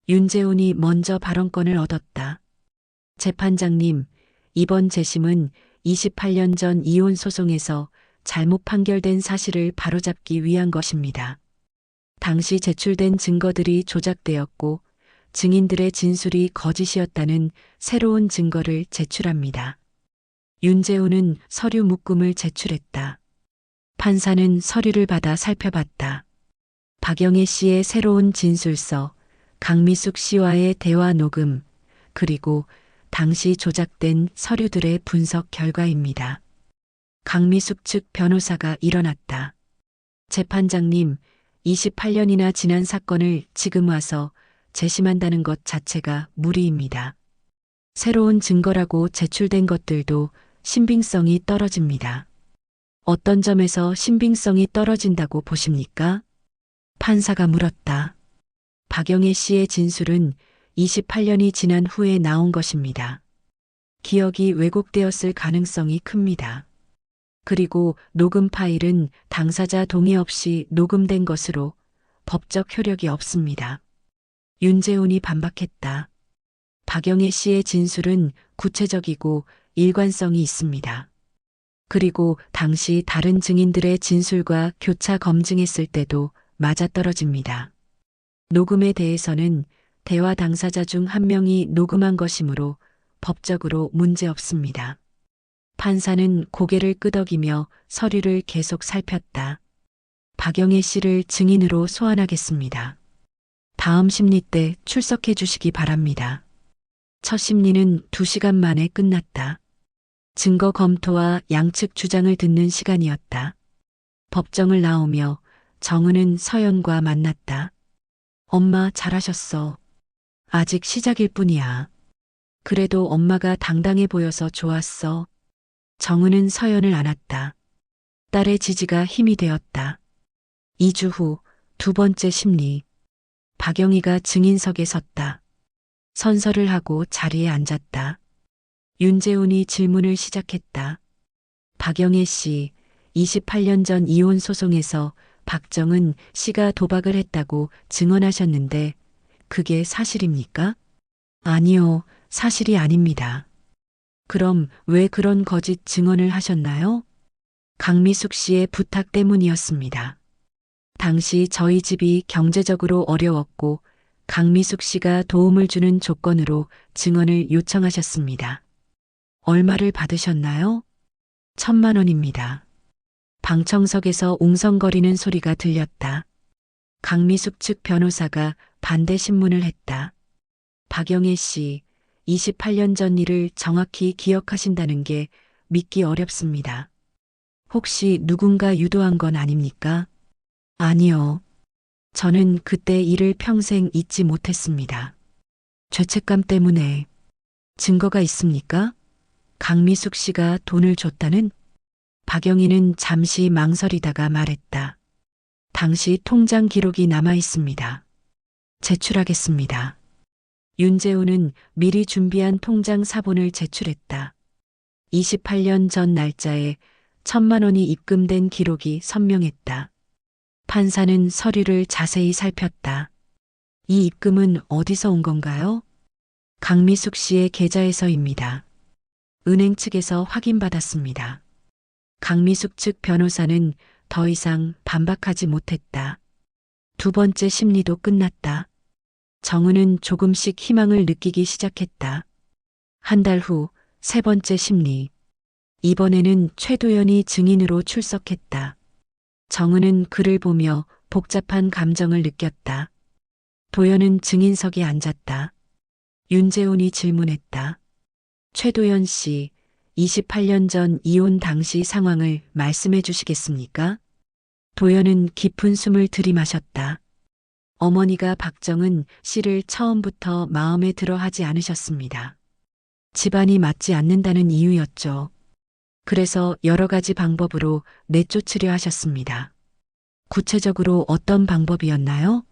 윤재훈이 먼저 발언권을 얻었다. 재판장님, 이번 재심은 28년 전 이혼 소송에서 잘못 판결된 사실을 바로잡기 위한 것입니다. 당시 제출된 증거들이 조작되었고 증인들의 진술이 거짓이었다는 새로운 증거를 제출합니다. 윤재훈은 서류 묶음을 제출했다. 판사는 서류를 받아 살펴봤다. 박영애 씨의 새로운 진술서, 강미숙 씨와의 대화 녹음, 그리고 당시 조작된 서류들의 분석 결과입니다. 강미숙 측 변호사가 일어났다. 재판장님, 28년이나 지난 사건을 지금 와서 재심한다는 것 자체가 무리입니다. 새로운 증거라고 제출된 것들도 신빙성이 떨어집니다. 어떤 점에서 신빙성이 떨어진다고 보십니까? 판사가 물었다. 박영애 씨의 진술은 28년이 지난 후에 나온 것입니다. 기억이 왜곡되었을 가능성이 큽니다. 그리고 녹음 파일은 당사자 동의 없이 녹음된 것으로 법적 효력이 없습니다. 윤재훈이 반박했다. 박영애 씨의 진술은 구체적이고 일관성이 있습니다. 그리고 당시 다른 증인들의 진술과 교차 검증했을 때도 맞아떨어집니다. 녹음에 대해서는 대화 당사자 중 한 명이 녹음한 것이므로 법적으로 문제 없습니다. 판사는 고개를 끄덕이며 서류를 계속 살폈다. 박영애 씨를 증인으로 소환하겠습니다. 다음 심리 때 출석해 주시기 바랍니다. 첫 심리는 2시간 만에 끝났다. 증거 검토와 양측 주장을 듣는 시간이었다. 법정을 나오며 정은은 서연과 만났다. 엄마 잘하셨어. 아직 시작일 뿐이야. 그래도 엄마가 당당해 보여서 좋았어. 정은은 서연을 안았다. 딸의 지지가 힘이 되었다. 2주 후 2번째 심리. 박영희가 증인석에 섰다. 선서를 하고 자리에 앉았다. 윤재훈이 질문을 시작했다. 박영애 씨, 28년 전 이혼 소송에서 박정은 씨가 도박을 했다고 증언하셨는데 그게 사실입니까? 아니요, 사실이 아닙니다. 그럼 왜 그런 거짓 증언을 하셨나요? 강미숙 씨의 부탁 때문이었습니다. 당시 저희 집이 경제적으로 어려웠고 강미숙 씨가 도움을 주는 조건으로 증언을 요청하셨습니다. 얼마를 받으셨나요? 1,000만 원입니다. 방청석에서 웅성거리는 소리가 들렸다. 강미숙 측 변호사가 반대 신문을 했다. 박영애 씨, 28년 전 일을 정확히 기억하신다는 게 믿기 어렵습니다. 혹시 누군가 유도한 건 아닙니까? 아니요. 저는 그때 일을 평생 잊지 못했습니다. 죄책감 때문에. 증거가 있습니까? 강미숙 씨가 돈을 줬다는? 박영희는 잠시 망설이다가 말했다. 당시 통장 기록이 남아 있습니다. 제출하겠습니다. 윤재훈은 미리 준비한 통장 사본을 제출했다. 28년 전 날짜에 1,000만 원이 입금된 기록이 선명했다. 판사는 서류를 자세히 살폈다. 이 입금은 어디서 온 건가요? 강미숙 씨의 계좌에서입니다. 은행 측에서 확인받았습니다. 강미숙 측 변호사는 더 이상 반박하지 못했다. 2번째 심리도 끝났다. 정은은 조금씩 희망을 느끼기 시작했다. 한 달 후 3번째 심리. 이번에는 최도연이 증인으로 출석했다. 정은은 그를 보며 복잡한 감정을 느꼈다. 도연은 증인석에 앉았다. 윤재훈이 질문했다. 최도연 씨, 28년 전 이혼 당시 상황을 말씀해 주시겠습니까? 도연은 깊은 숨을 들이마셨다. 어머니가 박정은 씨를 처음부터 마음에 들어 하지 않으셨습니다. 집안이 맞지 않는다는 이유였죠. 그래서 여러 가지 방법으로 내쫓으려 하셨습니다. 구체적으로 어떤 방법이었나요?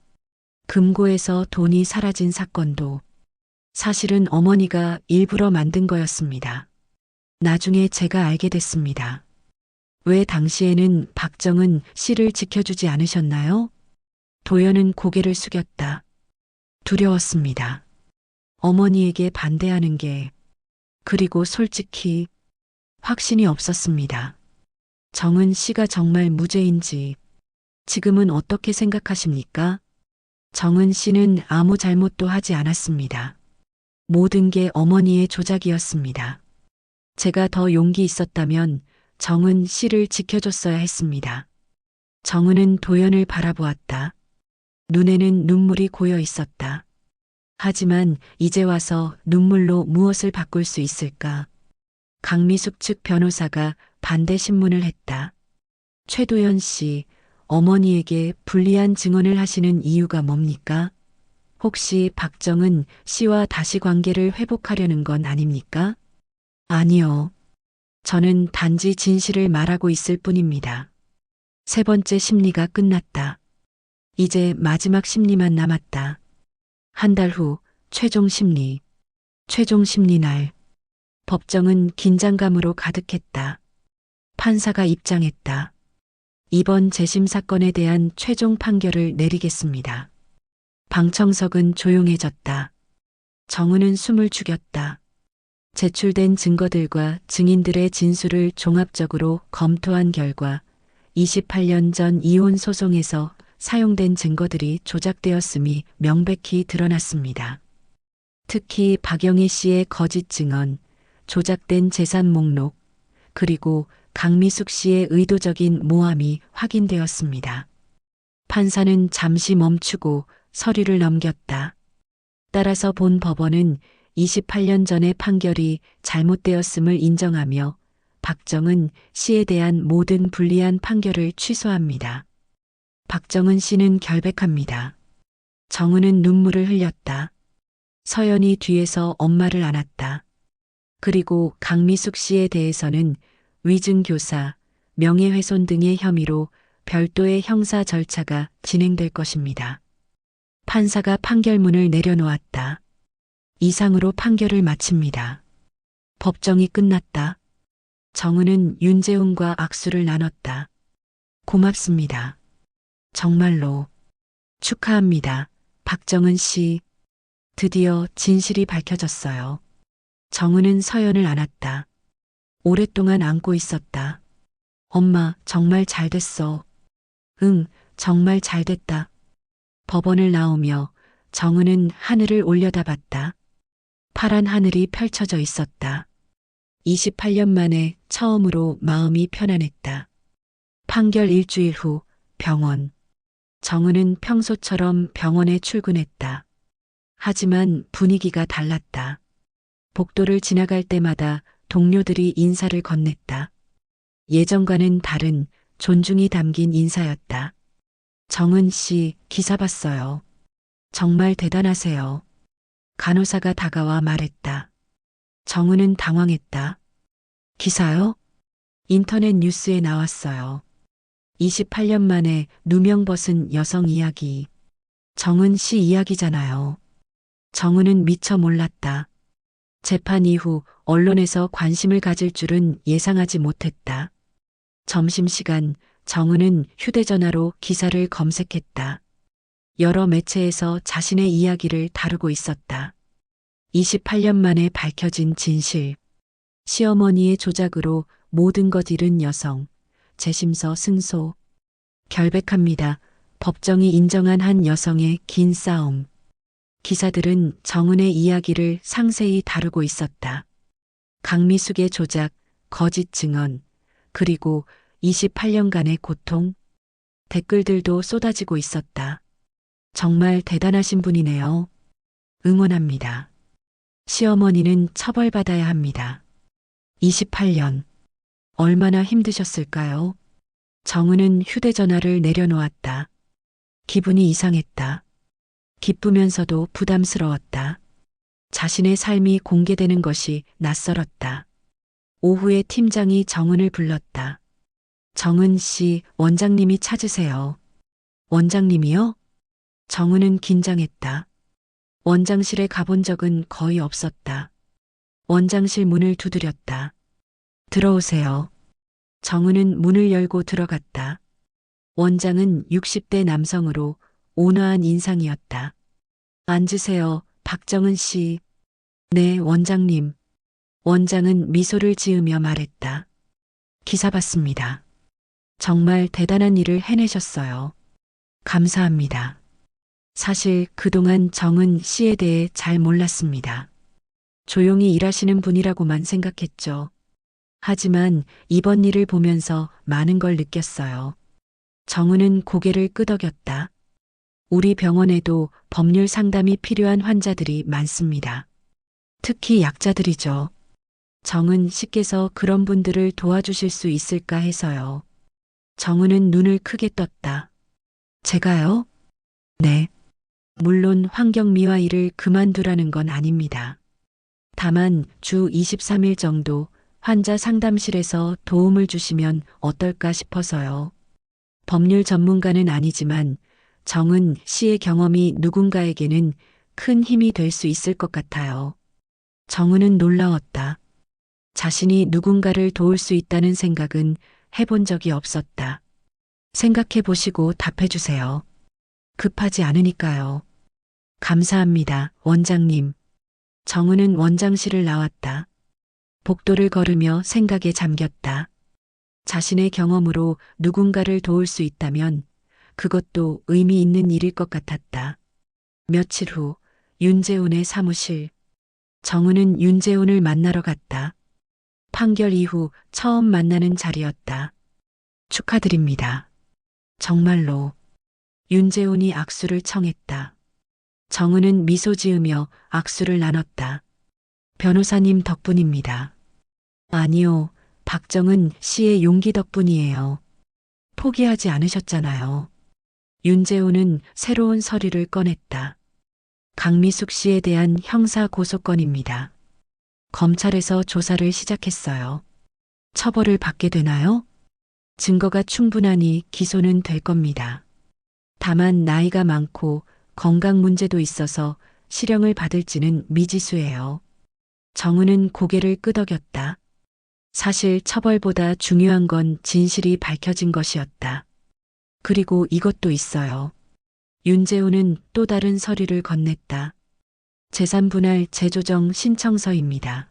금고에서 돈이 사라진 사건도 사실은 어머니가 일부러 만든 거였습니다. 나중에 제가 알게 됐습니다. 왜 당시에는 박정은 씨를 지켜주지 않으셨나요? 도연은 고개를 숙였다. 두려웠습니다. 어머니에게 반대하는 게, 그리고 솔직히 확신이 없었습니다. 정은 씨가 정말 무죄인지 지금은 어떻게 생각하십니까? 정은 씨는 아무 잘못도 하지 않았습니다. 모든 게 어머니의 조작이었습니다. 제가 더 용기 있었다면 정은 씨를 지켜줬어야 했습니다. 정은은 도연을 바라보았다. 눈에는 눈물이 고여 있었다. 하지만 이제 와서 눈물로 무엇을 바꿀 수 있을까? 강미숙 측 변호사가 반대 신문을 했다. 최도연 씨, 어머니에게 불리한 증언을 하시는 이유가 뭡니까? 혹시 박정은 씨와 다시 관계를 회복하려는 건 아닙니까? 아니요. 저는 단지 진실을 말하고 있을 뿐입니다. 3번째 심리가 끝났다. 이제 마지막 심리만 남았다. 한 달 후 최종 심리. 최종 심리 날. 법정은 긴장감으로 가득했다. 판사가 입장했다. 이번 재심 사건에 대한 최종 판결을 내리겠습니다. 방청석은 조용해졌다. 정은은 숨을 죽였다. 제출된 증거들과 증인들의 진술을 종합적으로 검토한 결과 28년 전 이혼 소송에서 사용된 증거들이 조작되었음이 명백히 드러났습니다. 특히 박영희 씨의 거짓 증언, 조작된 재산 목록, 그리고 강미숙 씨의 의도적인 모함이 확인되었습니다. 판사는 잠시 멈추고 서류를 넘겼다. 따라서 본 법원은 28년 전의 판결이 잘못되었음을 인정하며 박정은 씨에 대한 모든 불리한 판결을 취소합니다. 박정은 씨는 결백합니다. 정은은 눈물을 흘렸다. 서연이 뒤에서 엄마를 안았다. 그리고 강미숙 씨에 대해서는 위증교사, 명예훼손 등의 혐의로 별도의 형사 절차가 진행될 것입니다. 판사가 판결문을 내려놓았다. 이상으로 판결을 마칩니다. 법정이 끝났다. 정은은 윤재훈과 악수를 나눴다. 고맙습니다. 정말로. 축하합니다. 박정은 씨. 드디어 진실이 밝혀졌어요. 정은은 서연을 안았다. 오랫동안 안고 있었다. 엄마, 정말 잘 됐어. 응, 정말 잘 됐다. 법원을 나오며 정은은 하늘을 올려다봤다. 파란 하늘이 펼쳐져 있었다. 28년 만에 처음으로 마음이 편안했다. 판결 일주일 후 병원. 정은은 평소처럼 병원에 출근했다. 하지만 분위기가 달랐다. 복도를 지나갈 때마다 동료들이 인사를 건넸다. 예전과는 다른 존중이 담긴 인사였다. 정은 씨, 기사 봤어요. 정말 대단하세요. 간호사가 다가와 말했다. 정은은 당황했다. 기사요? 인터넷 뉴스에 나왔어요. 28년 만에 누명 벗은 여성 이야기. 정은 씨 이야기잖아요. 정은은 미처 몰랐다. 재판 이후 언론에서 관심을 가질 줄은 예상하지 못했다. 점심시간 정은은 휴대전화로 기사를 검색했다. 여러 매체에서 자신의 이야기를 다루고 있었다. 28년 만에 밝혀진 진실. 시어머니의 조작으로 모든 것 잃은 여성. 재심서 승소. 결백합니다. 법정이 인정한 한 여성의 긴 싸움. 기사들은 정은의 이야기를 상세히 다루고 있었다. 강미숙의 조작, 거짓 증언, 그리고 28년간의 고통. 댓글들도 쏟아지고 있었다. 정말 대단하신 분이네요. 응원합니다. 시어머니는 처벌받아야 합니다. 28년. 얼마나 힘드셨을까요? 정은은 휴대전화를 내려놓았다. 기분이 이상했다. 기쁘면서도 부담스러웠다. 자신의 삶이 공개되는 것이 낯설었다. 오후에 팀장이 정은을 불렀다. 정은 씨, 원장님이 찾으세요. 원장님이요? 정은은 긴장했다. 원장실에 가본 적은 거의 없었다. 원장실 문을 두드렸다. 들어오세요. 정은은 문을 열고 들어갔다. 원장은 60대 남성으로 온화한 인상이었다. 앉으세요, 박정은 씨. 네, 원장님. 원장은 미소를 지으며 말했다. 기사 봤습니다. 정말 대단한 일을 해내셨어요. 감사합니다. 사실 그동안 정은 씨에 대해 잘 몰랐습니다. 조용히 일하시는 분이라고만 생각했죠. 하지만 이번 일을 보면서 많은 걸 느꼈어요. 정은은 고개를 끄덕였다. 우리 병원에도 법률 상담이 필요한 환자들이 많습니다. 특히 약자들이죠. 정은 씨께서 그런 분들을 도와주실 수 있을까 해서요. 정은은 눈을 크게 떴다. 제가요? 네. 물론 환경미화 일을 그만두라는 건 아닙니다. 다만 주 23일 정도 환자 상담실에서 도움을 주시면 어떨까 싶어서요. 법률 전문가는 아니지만 정은 씨의 경험이 누군가에게는 큰 힘이 될 수 있을 것 같아요. 정은은 놀라웠다. 자신이 누군가를 도울 수 있다는 생각은 해본 적이 없었다. 생각해 보시고 답해 주세요. 급하지 않으니까요. 감사합니다, 원장님. 정은은 원장실을 나왔다. 복도를 걸으며 생각에 잠겼다. 자신의 경험으로 누군가를 도울 수 있다면 그것도 의미 있는 일일 것 같았다. 며칠 후 윤재훈의 사무실. 정은은 윤재훈을 만나러 갔다. 판결 이후 처음 만나는 자리였다. 축하드립니다. 정말로. 윤재훈이 악수를 청했다. 정은은 미소 지으며 악수를 나눴다. 변호사님 덕분입니다. 아니요, 박정은 씨의 용기 덕분이에요. 포기하지 않으셨잖아요. 윤재훈은 새로운 서류를 꺼냈다. 강미숙 씨에 대한 형사 고소건입니다. 검찰에서 조사를 시작했어요. 처벌을 받게 되나요? 증거가 충분하니 기소는 될 겁니다. 다만 나이가 많고 건강 문제도 있어서 실형을 받을지는 미지수예요. 정은은 고개를 끄덕였다. 사실 처벌보다 중요한 건 진실이 밝혀진 것이었다. 그리고 이것도 있어요. 윤재훈은 또 다른 서류를 건넸다. 재산분할 재조정 신청서입니다.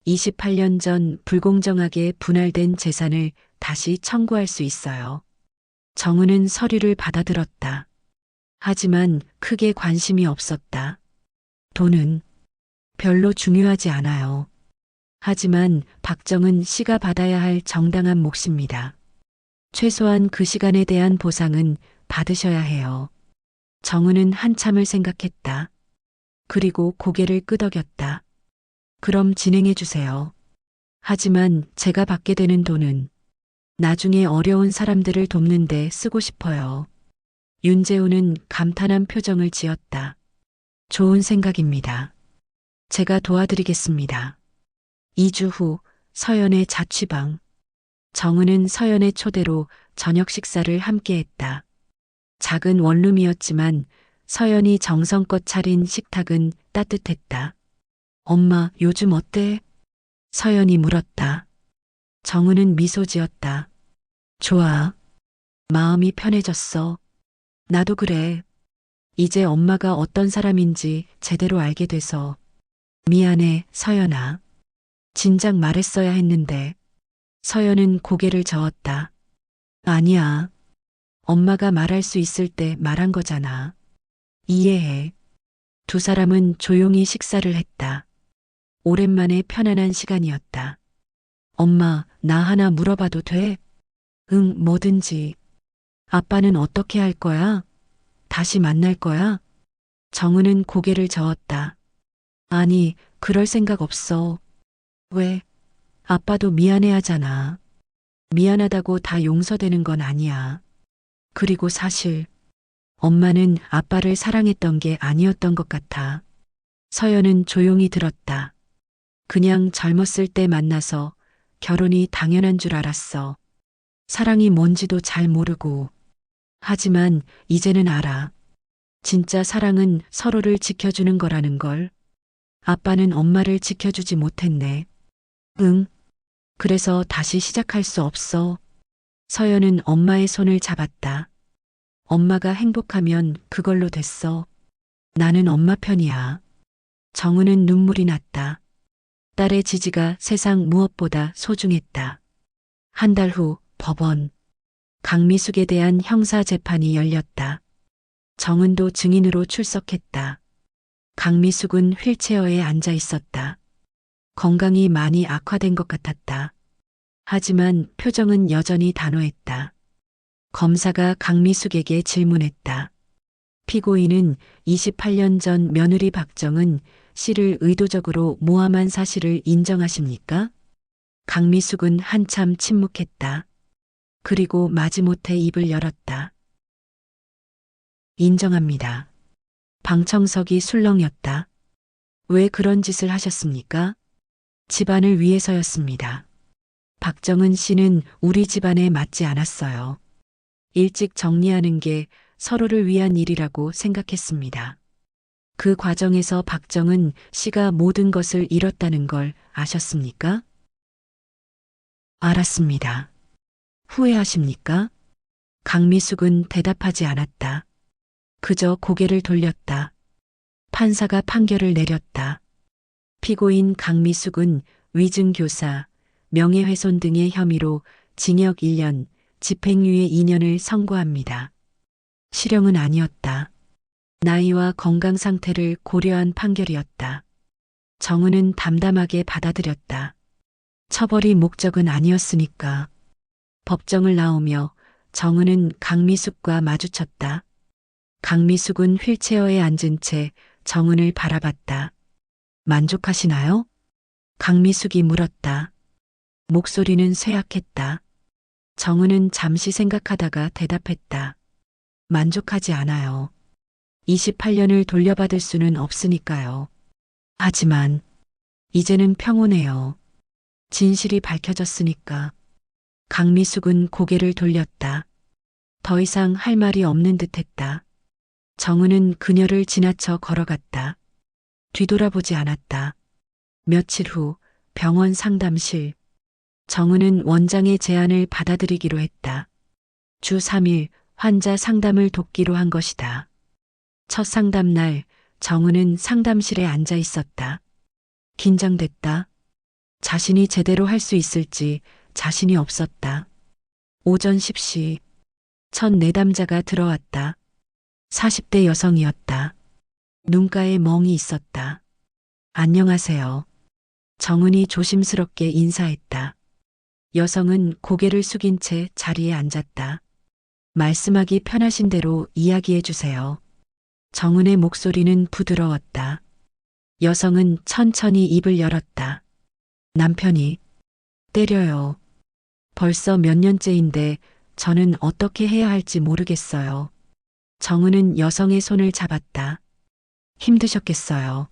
28년 전 불공정하게 분할된 재산을 다시 청구할 수 있어요. 정은은 서류를 받아들었다. 하지만 크게 관심이 없었다. 돈은 별로 중요하지 않아요. 하지만 박정은 씨가 받아야 할 정당한 몫입니다. 최소한 그 시간에 대한 보상은 받으셔야 해요. 정은은 한참을 생각했다. 그리고 고개를 끄덕였다. 그럼 진행해 주세요. 하지만 제가 받게 되는 돈은 나중에 어려운 사람들을 돕는데 쓰고 싶어요. 윤재훈은 감탄한 표정을 지었다. 좋은 생각입니다. 제가 도와드리겠습니다. 2주 후 서연의 자취방. 정은은 서연의 초대로 저녁 식사를 함께했다. 작은 원룸이었지만 서연이 정성껏 차린 식탁은 따뜻했다. 엄마, 요즘 어때? 서연이 물었다. 정은은 미소 지었다. 좋아. 마음이 편해졌어. 나도 그래. 이제 엄마가 어떤 사람인지 제대로 알게 돼서. 미안해, 서연아. 진작 말했어야 했는데. 서연은 고개를 저었다. 아니야. 엄마가 말할 수 있을 때 말한 거잖아. 이해해. 두 사람은 조용히 식사를 했다. 오랜만에 편안한 시간이었다. 엄마, 나 하나 물어봐도 돼? 응, 뭐든지. 아빠는 어떻게 할 거야? 다시 만날 거야? 정은은 고개를 저었다. 아니, 그럴 생각 없어. 왜? 아빠도 미안해 하잖아. 미안하다고 다 용서되는 건 아니야. 그리고 사실 엄마는 아빠를 사랑했던 게 아니었던 것 같아. 서연은 조용히 들었다. 그냥 젊었을 때 만나서 결혼이 당연한 줄 알았어. 사랑이 뭔지도 잘 모르고. 하지만 이제는 알아. 진짜 사랑은 서로를 지켜주는 거라는 걸. 아빠는 엄마를 지켜주지 못했네. 응. 그래서 다시 시작할 수 없어. 서연은 엄마의 손을 잡았다. 엄마가 행복하면 그걸로 됐어. 나는 엄마 편이야. 정은은 눈물이 났다. 딸의 지지가 세상 무엇보다 소중했다. 한 달 후 법원. 강미숙에 대한 형사 재판이 열렸다. 정은도 증인으로 출석했다. 강미숙은 휠체어에 앉아 있었다. 건강이 많이 악화된 것 같았다. 하지만 표정은 여전히 단호했다. 검사가 강미숙에게 질문했다. 피고인은 28년 전 며느리 박정은 씨를 의도적으로 모함한 사실을 인정하십니까? 강미숙은 한참 침묵했다. 그리고 마지못해 입을 열었다. 인정합니다. 방청석이 술렁였다. 왜 그런 짓을 하셨습니까? 집안을 위해서였습니다. 박정은 씨는 우리 집안에 맞지 않았어요. 일찍 정리하는 게 서로를 위한 일이라고 생각했습니다. 그 과정에서 박정은 씨가 모든 것을 잃었다는 걸 아셨습니까? 알았습니다. 후회하십니까? 강미숙은 대답하지 않았다. 그저 고개를 돌렸다. 판사가 판결을 내렸다. 피고인 강미숙은 위증교사, 명예훼손 등의 혐의로 징역 1년, 집행유예 2년을 선고합니다. 실형은 아니었다. 나이와 건강 상태를 고려한 판결이었다. 정은은 담담하게 받아들였다. 처벌이 목적은 아니었으니까. 법정을 나오며 정은은 강미숙과 마주쳤다. 강미숙은 휠체어에 앉은 채 정은을 바라봤다. 만족하시나요? 강미숙이 물었다. 목소리는 쇠약했다. 정은은 잠시 생각하다가 대답했다. 만족하지 않아요. 28년을 돌려받을 수는 없으니까요. 하지만 이제는 평온해요. 진실이 밝혀졌으니까. 강미숙은 고개를 돌렸다. 더 이상 할 말이 없는 듯했다. 정은은 그녀를 지나쳐 걸어갔다. 뒤돌아보지 않았다. 며칠 후 병원 상담실. 정은은 원장의 제안을 받아들이기로 했다. 주 3일 환자 상담을 돕기로 한 것이다. 첫 상담 날 정은은 상담실에 앉아 있었다. 긴장됐다. 자신이 제대로 할 수 있을지 자신이 없었다. 오전 10시 첫 내담자가 들어왔다. 40대 여성이었다. 눈가에 멍이 있었다. 안녕하세요. 정은이 조심스럽게 인사했다. 여성은 고개를 숙인 채 자리에 앉았다. 말씀하기 편하신 대로 이야기해 주세요. 정은의 목소리는 부드러웠다. 여성은 천천히 입을 열었다. 남편이 때려요. 벌써 몇 년째인데 저는 어떻게 해야 할지 모르겠어요. 정은은 여성의 손을 잡았다. 힘드셨겠어요.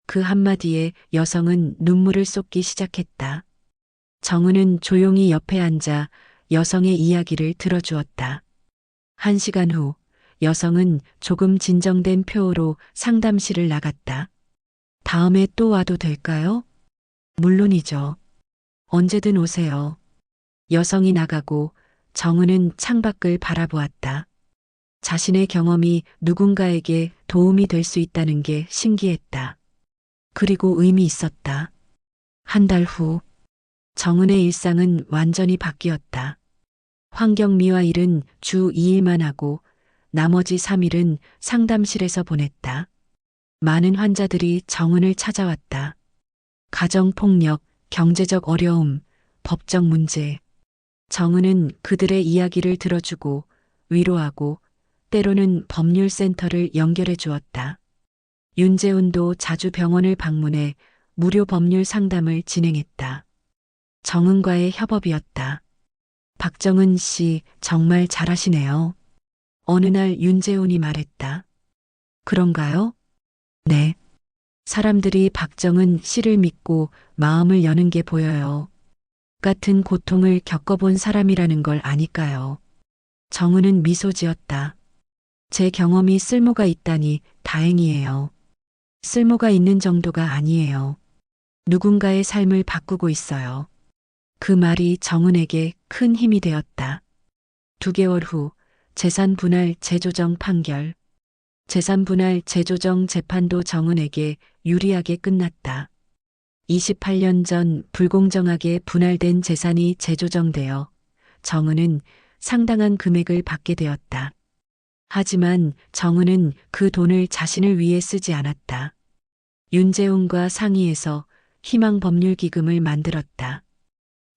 그 한마디에 여성은 눈물을 쏟기 시작했다. 정은은 조용히 옆에 앉아 여성의 이야기를 들어주었다. 1시간 후 여성은 조금 진정된 표로 상담실을 나갔다. 다음에 또 와도 될까요? 물론이죠. 언제든 오세요. 여성이 나가고 정은은 창밖을 바라보았다. 자신의 경험이 누군가에게 도움이 될 수 있다는 게 신기했다. 그리고 의미 있었다. 한 달 후, 정은의 일상은 완전히 바뀌었다. 환경미화 일은 주 2일만 하고 나머지 3일은 상담실에서 보냈다. 많은 환자들이 정은을 찾아왔다. 가정폭력, 경제적 어려움, 법적 문제. 정은은 그들의 이야기를 들어주고 위로하고 때로는 법률센터를 연결해 주었다. 윤재훈도 자주 병원을 방문해 무료 법률 상담을 진행했다. 정은과의 협업이었다. 박정은 씨 정말 잘하시네요. 어느 날 윤재훈이 말했다. 그런가요? 네. 사람들이 박정은 씨를 믿고 마음을 여는 게 보여요. 같은 고통을 겪어본 사람이라는 걸 아니까요. 정은은 미소 지었다. 제 경험이 쓸모가 있다니 다행이에요. 쓸모가 있는 정도가 아니에요. 누군가의 삶을 바꾸고 있어요. 그 말이 정은에게 큰 힘이 되었다. 2개월 후 재산 분할 재조정 판결. 재산 분할 재조정 재판도 정은에게 유리하게 끝났다. 28년 전 불공정하게 분할된 재산이 재조정되어 정은은 상당한 금액을 받게 되었다. 하지만 정은은 그 돈을 자신을 위해 쓰지 않았다. 윤재훈과 상의해서 희망법률기금을 만들었다.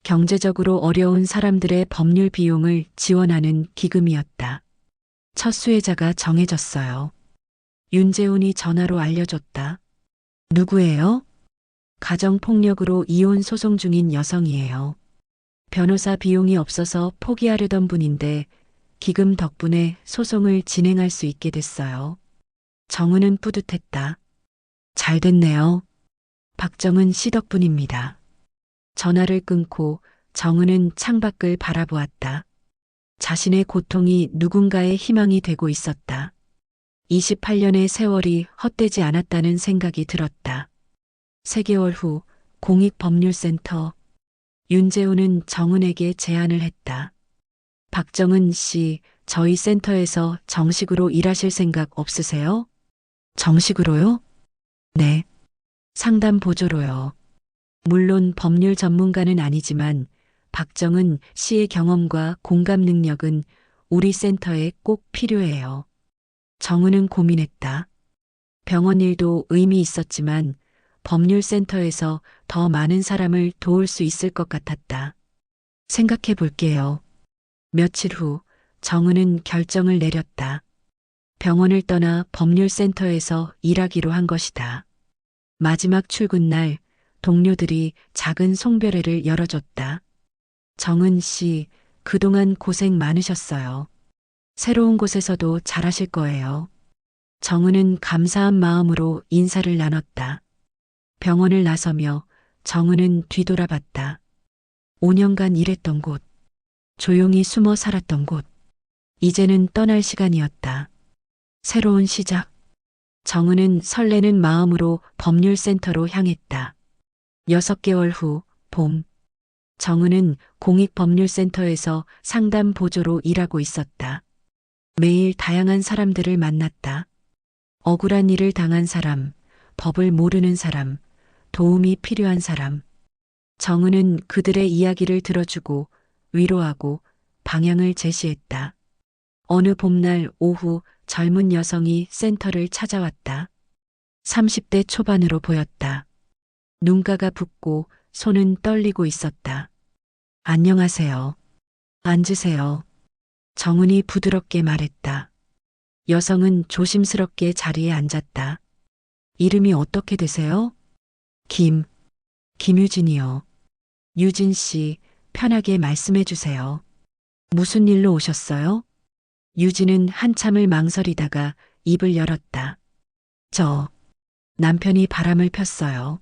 경제적으로 어려운 사람들의 법률 비용을 지원하는 기금이었다. 첫 수혜자가 정해졌어요. 윤재훈이 전화로 알려줬다. 누구예요? 가정폭력으로 이혼 소송 중인 여성이에요. 변호사 비용이 없어서 포기하려던 분인데 기금 덕분에 소송을 진행할 수 있게 됐어요. 정은은 뿌듯했다. 잘 됐네요. 박정은 씨 덕분입니다. 전화를 끊고 정은은 창밖을 바라보았다. 자신의 고통이 누군가의 희망이 되고 있었다. 28년의 세월이 헛되지 않았다는 생각이 들었다. 3개월 후 공익법률센터. 윤재훈은 정은에게 제안을 했다. 박정은 씨, 저희 센터에서 정식으로 일하실 생각 없으세요? 정식으로요? 네. 상담 보조로요. 물론 법률 전문가는 아니지만 박정은 씨의 경험과 공감 능력은 우리 센터에 꼭 필요해요. 정은은 고민했다. 병원 일도 의미 있었지만 법률센터에서 더 많은 사람을 도울 수 있을 것 같았다. 생각해 볼게요. 며칠 후 정은은 결정을 내렸다. 병원을 떠나 법률센터에서 일하기로 한 것이다. 마지막 출근 날 동료들이 작은 송별회를 열어줬다. 정은 씨, 그동안 고생 많으셨어요. 새로운 곳에서도 잘하실 거예요. 정은은 감사한 마음으로 인사를 나눴다. 병원을 나서며 정은은 뒤돌아봤다. 5년간 일했던 곳, 조용히 숨어 살았던 곳, 이제는 떠날 시간이었다. 새로운 시작. 정은은 설레는 마음으로 법률센터로 향했다. 6개월 후, 봄. 정은은 공익법률센터에서 상담 보조로 일하고 있었다. 매일 다양한 사람들을 만났다. 억울한 일을 당한 사람, 법을 모르는 사람, 도움이 필요한 사람. 정은은 그들의 이야기를 들어주고 위로하고 방향을 제시했다. 어느 봄날 오후 젊은 여성이 센터를 찾아왔다. 30대 초반으로 보였다. 눈가가 붓고 손은 떨리고 있었다. 안녕하세요. 앉으세요. 정은이 부드럽게 말했다. 여성은 조심스럽게 자리에 앉았다. 이름이 어떻게 되세요? 김유진이요. 유진 씨, 편하게 말씀해 주세요. 무슨 일로 오셨어요? 유진은 한참을 망설이다가 입을 열었다. 저, 남편이 바람을 폈어요.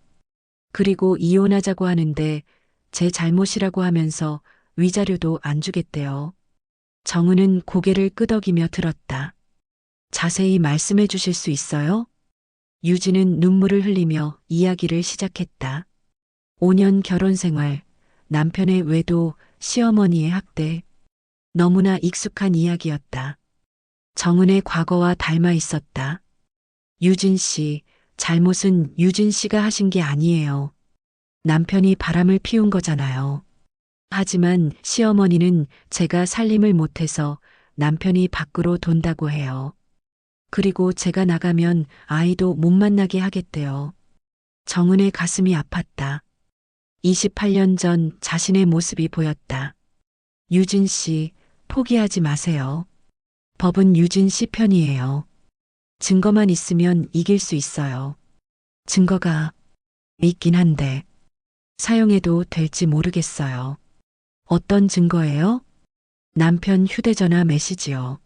그리고 이혼하자고 하는데 제 잘못이라고 하면서 위자료도 안 주겠대요. 정은은 고개를 끄덕이며 들었다. 자세히 말씀해 주실 수 있어요? 유진은 눈물을 흘리며 이야기를 시작했다. 5년 결혼 생활, 남편의 외도, 시어머니의 학대. 너무나 익숙한 이야기였다. 정은의 과거와 닮아 있었다. 유진 씨, 잘못은 유진 씨가 하신 게 아니에요. 남편이 바람을 피운 거잖아요. 하지만 시어머니는 제가 살림을 못해서 남편이 밖으로 돈다고 해요. 그리고 제가 나가면 아이도 못 만나게 하겠대요. 정은의 가슴이 아팠다. 28년 전 자신의 모습이 보였다. 유진 씨, 포기하지 마세요. 법은 유진 씨 편이에요. 증거만 있으면 이길 수 있어요. 증거가 있긴 한데 사용해도 될지 모르겠어요. 어떤 증거예요? 남편 휴대전화 메시지요.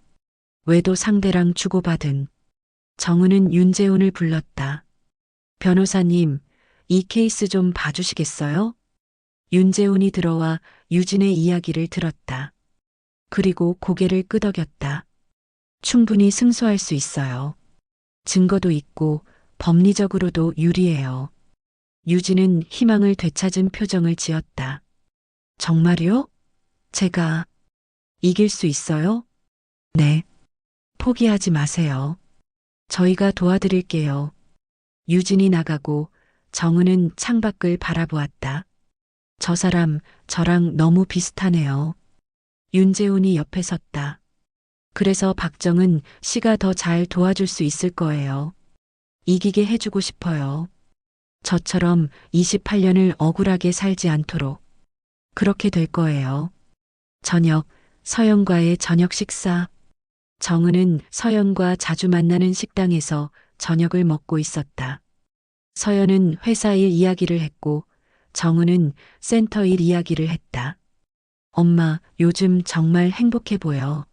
외도 상대랑 주고받은. 정은은 윤재훈을 불렀다. 변호사님, 이 케이스 좀 봐주시겠어요? 윤재훈이 들어와 유진의 이야기를 들었다. 그리고 고개를 끄덕였다. 충분히 승소할 수 있어요. 증거도 있고 법리적으로도 유리해요. 유진은 희망을 되찾은 표정을 지었다. 정말요? 제가 이길 수 있어요? 네. 포기하지 마세요. 저희가 도와드릴게요. 유진이 나가고 정은은 창밖을 바라보았다. 저 사람 저랑 너무 비슷하네요. 윤재훈이 옆에 섰다. 그래서 박정은 씨가 더 잘 도와줄 수 있을 거예요. 이기게 해주고 싶어요. 저처럼 28년을 억울하게 살지 않도록. 그렇게 될 거예요. 저녁, 서연과의 저녁 식사. 정은은 서연과 자주 만나는 식당에서 저녁을 먹고 있었다. 서연은 회사 일 이야기를 했고 정은은 센터 일 이야기를 했다. 엄마, 요즘 정말 행복해 보여.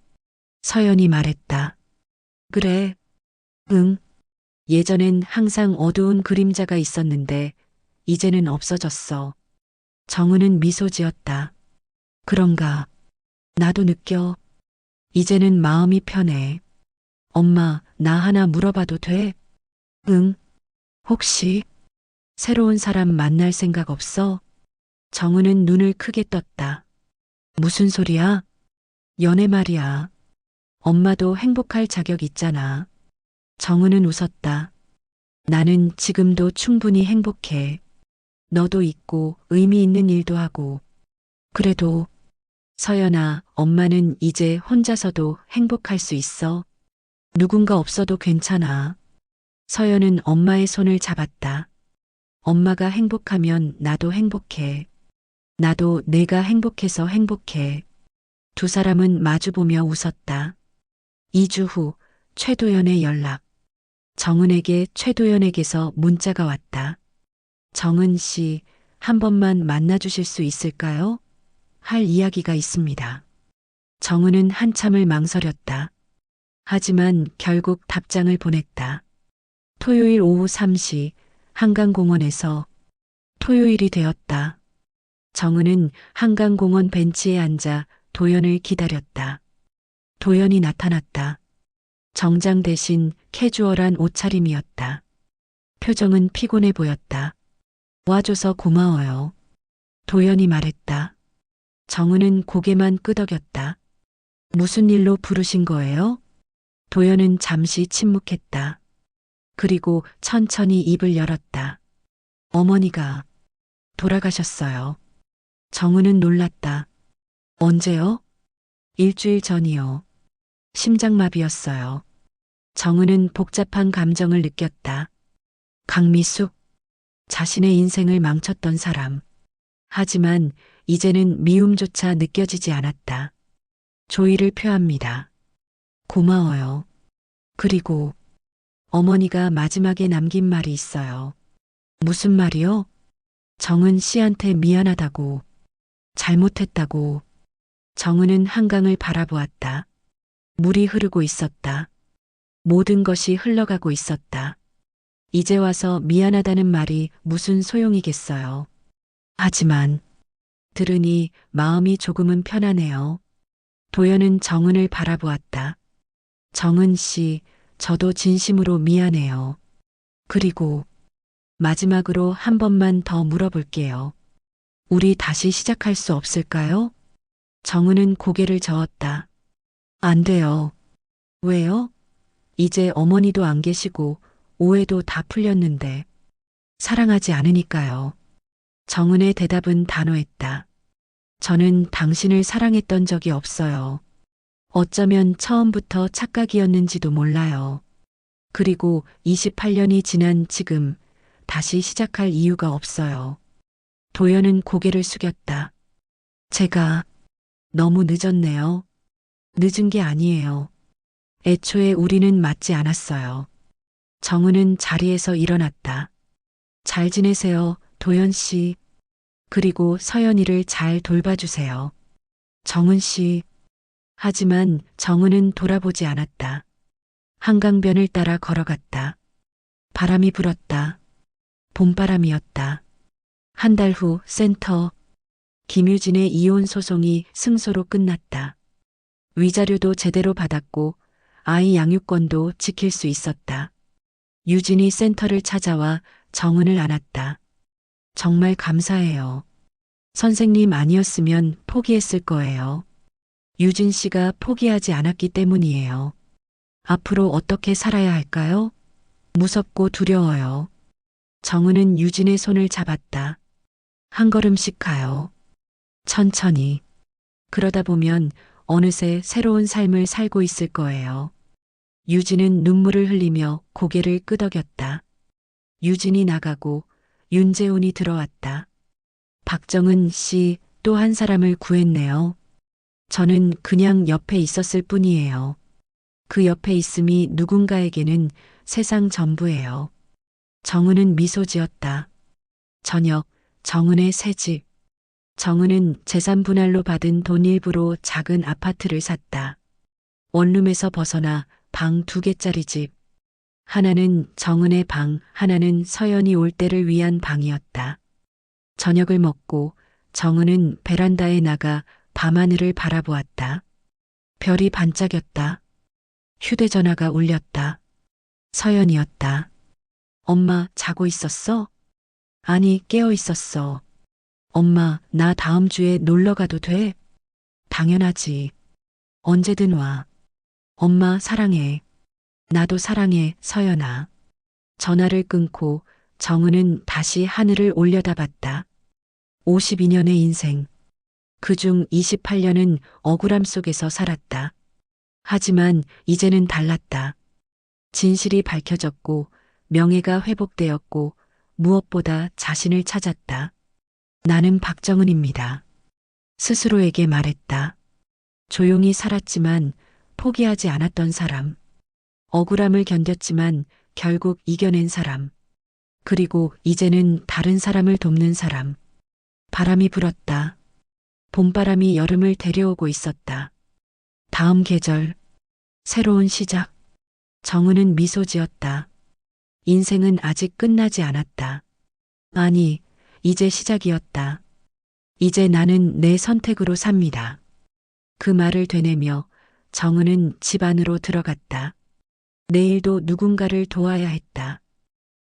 서연이 말했다. 그래. 응. 예전엔 항상 어두운 그림자가 있었는데 이제는 없어졌어. 정은은 미소 지었다. 그런가. 나도 느껴. 이제는 마음이 편해. 엄마, 나 하나 물어봐도 돼? 응. 혹시 새로운 사람 만날 생각 없어? 정은은 눈을 크게 떴다. 무슨 소리야? 연애 말이야. 엄마도 행복할 자격 있잖아. 정은은 웃었다. 나는 지금도 충분히 행복해. 너도 있고 의미 있는 일도 하고. 그래도 서연아, 엄마는 이제 혼자서도 행복할 수 있어. 누군가 없어도 괜찮아. 서연은 엄마의 손을 잡았다. 엄마가 행복하면 나도 행복해. 나도 내가 행복해서 행복해. 두 사람은 마주보며 웃었다. 2주 후 최도연의 연락. 정은에게 최도연에게서 문자가 왔다. 정은 씨, 한 번만 만나주실 수 있을까요? 할 이야기가 있습니다. 정은은 한참을 망설였다. 하지만 결국 답장을 보냈다. 토요일 오후 3시 한강공원에서. 토요일이 되었다. 정은은 한강공원 벤치에 앉아 도연을 기다렸다. 도연이 나타났다. 정장 대신 캐주얼한 옷차림이었다. 표정은 피곤해 보였다. 와줘서 고마워요. 도연이 말했다. 정은은 고개만 끄덕였다. 무슨 일로 부르신 거예요? 도연은 잠시 침묵했다. 그리고 천천히 입을 열었다. 어머니가 돌아가셨어요. 정은은 놀랐다. 언제요? 일주일 전이요. 심장마비였어요. 정은은 복잡한 감정을 느꼈다. 강미숙, 자신의 인생을 망쳤던 사람. 하지만 이제는 미움조차 느껴지지 않았다. 조의를 표합니다. 고마워요. 그리고 어머니가 마지막에 남긴 말이 있어요. 무슨 말이요? 정은 씨한테 미안하다고, 잘못했다고. 정은은 한강을 바라보았다. 물이 흐르고 있었다. 모든 것이 흘러가고 있었다. 이제 와서 미안하다는 말이 무슨 소용이겠어요. 하지만 들으니 마음이 조금은 편하네요. 도연은 정은을 바라보았다. 정은 씨, 저도 진심으로 미안해요. 그리고 마지막으로 한 번만 더 물어볼게요. 우리 다시 시작할 수 없을까요? 정은은 고개를 저었다. 안 돼요. 왜요? 이제 어머니도 안 계시고 오해도 다 풀렸는데. 사랑하지 않으니까요. 정은의 대답은 단호했다. 저는 당신을 사랑했던 적이 없어요. 어쩌면 처음부터 착각이었는지도 몰라요. 그리고 28년이 지난 지금 다시 시작할 이유가 없어요. 도연은 고개를 숙였다. 제가 너무 늦었네요. 늦은 게 아니에요. 애초에 우리는 맞지 않았어요. 정은은 자리에서 일어났다. 잘 지내세요, 도연 씨. 그리고 서연이를 잘 돌봐주세요. 정은 씨. 하지만 정은은 돌아보지 않았다. 한강변을 따라 걸어갔다. 바람이 불었다. 봄바람이었다. 한 달 후 센터. 김유진의 이혼 소송이 승소로 끝났다. 위자료도 제대로 받았고 아이 양육권도 지킬 수 있었다. 유진이 센터를 찾아와 정은을 안았다. 정말 감사해요. 선생님 아니었으면 포기했을 거예요. 유진 씨가 포기하지 않았기 때문이에요. 앞으로 어떻게 살아야 할까요? 무섭고 두려워요. 정은은 유진의 손을 잡았다. 한 걸음씩 가요. 천천히. 그러다 보면 어느새 새로운 삶을 살고 있을 거예요. 유진은 눈물을 흘리며 고개를 끄덕였다. 유진이 나가고 윤재훈이 들어왔다. 박정은 씨, 또 한 사람을 구했네요. 저는 그냥 옆에 있었을 뿐이에요. 그 옆에 있음이 누군가에게는 세상 전부예요. 정은은 미소 지었다. 저녁, 정은의 새 집. 정은은 재산 분할로 받은 돈 일부로 작은 아파트를 샀다. 원룸에서 벗어나 방 2개짜리 집. 하나는 정은의 방, 하나는 서연이 올 때를 위한 방이었다. 저녁을 먹고 정은은 베란다에 나가 밤하늘을 바라보았다. 별이 반짝였다. 휴대전화가 울렸다. 서연이었다. 엄마, 자고 있었어? 아니, 깨어 있었어. 엄마, 나 다음 주에 놀러 가도 돼? 당연하지. 언제든 와. 엄마 사랑해. 나도 사랑해, 서연아. 전화를 끊고 정은은 다시 하늘을 올려다봤다. 52년의 인생. 그중 28년은 억울함 속에서 살았다. 하지만 이제는 달랐다. 진실이 밝혀졌고 명예가 회복되었고 무엇보다 자신을 찾았다. 나는 박정은입니다. 스스로에게 말했다. 조용히 살았지만 포기하지 않았던 사람. 억울함을 견뎠지만 결국 이겨낸 사람. 그리고 이제는 다른 사람을 돕는 사람. 바람이 불었다. 봄바람이 여름을 데려오고 있었다. 다음 계절. 새로운 시작. 정은은 미소 지었다. 인생은 아직 끝나지 않았다. 아니, 이제 시작이었다. 이제 나는 내 선택으로 삽니다. 그 말을 되뇌며 정은은 집 안으로 들어갔다. 내일도 누군가를 도와야 했다.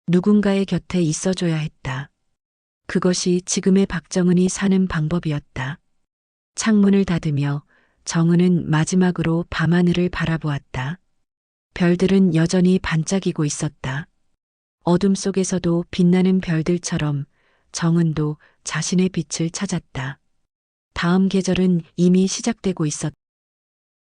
누군가의 곁에 있어줘야 했다. 그것이 지금의 박정은이 사는 방법이었다. 창문을 닫으며 정은은 마지막으로 밤하늘을 바라보았다. 별들은 여전히 반짝이고 있었다. 어둠 속에서도 빛나는 별들처럼 정은도 자신의 빛을 찾았다. 다음 계절은 이미 시작되고 있었다.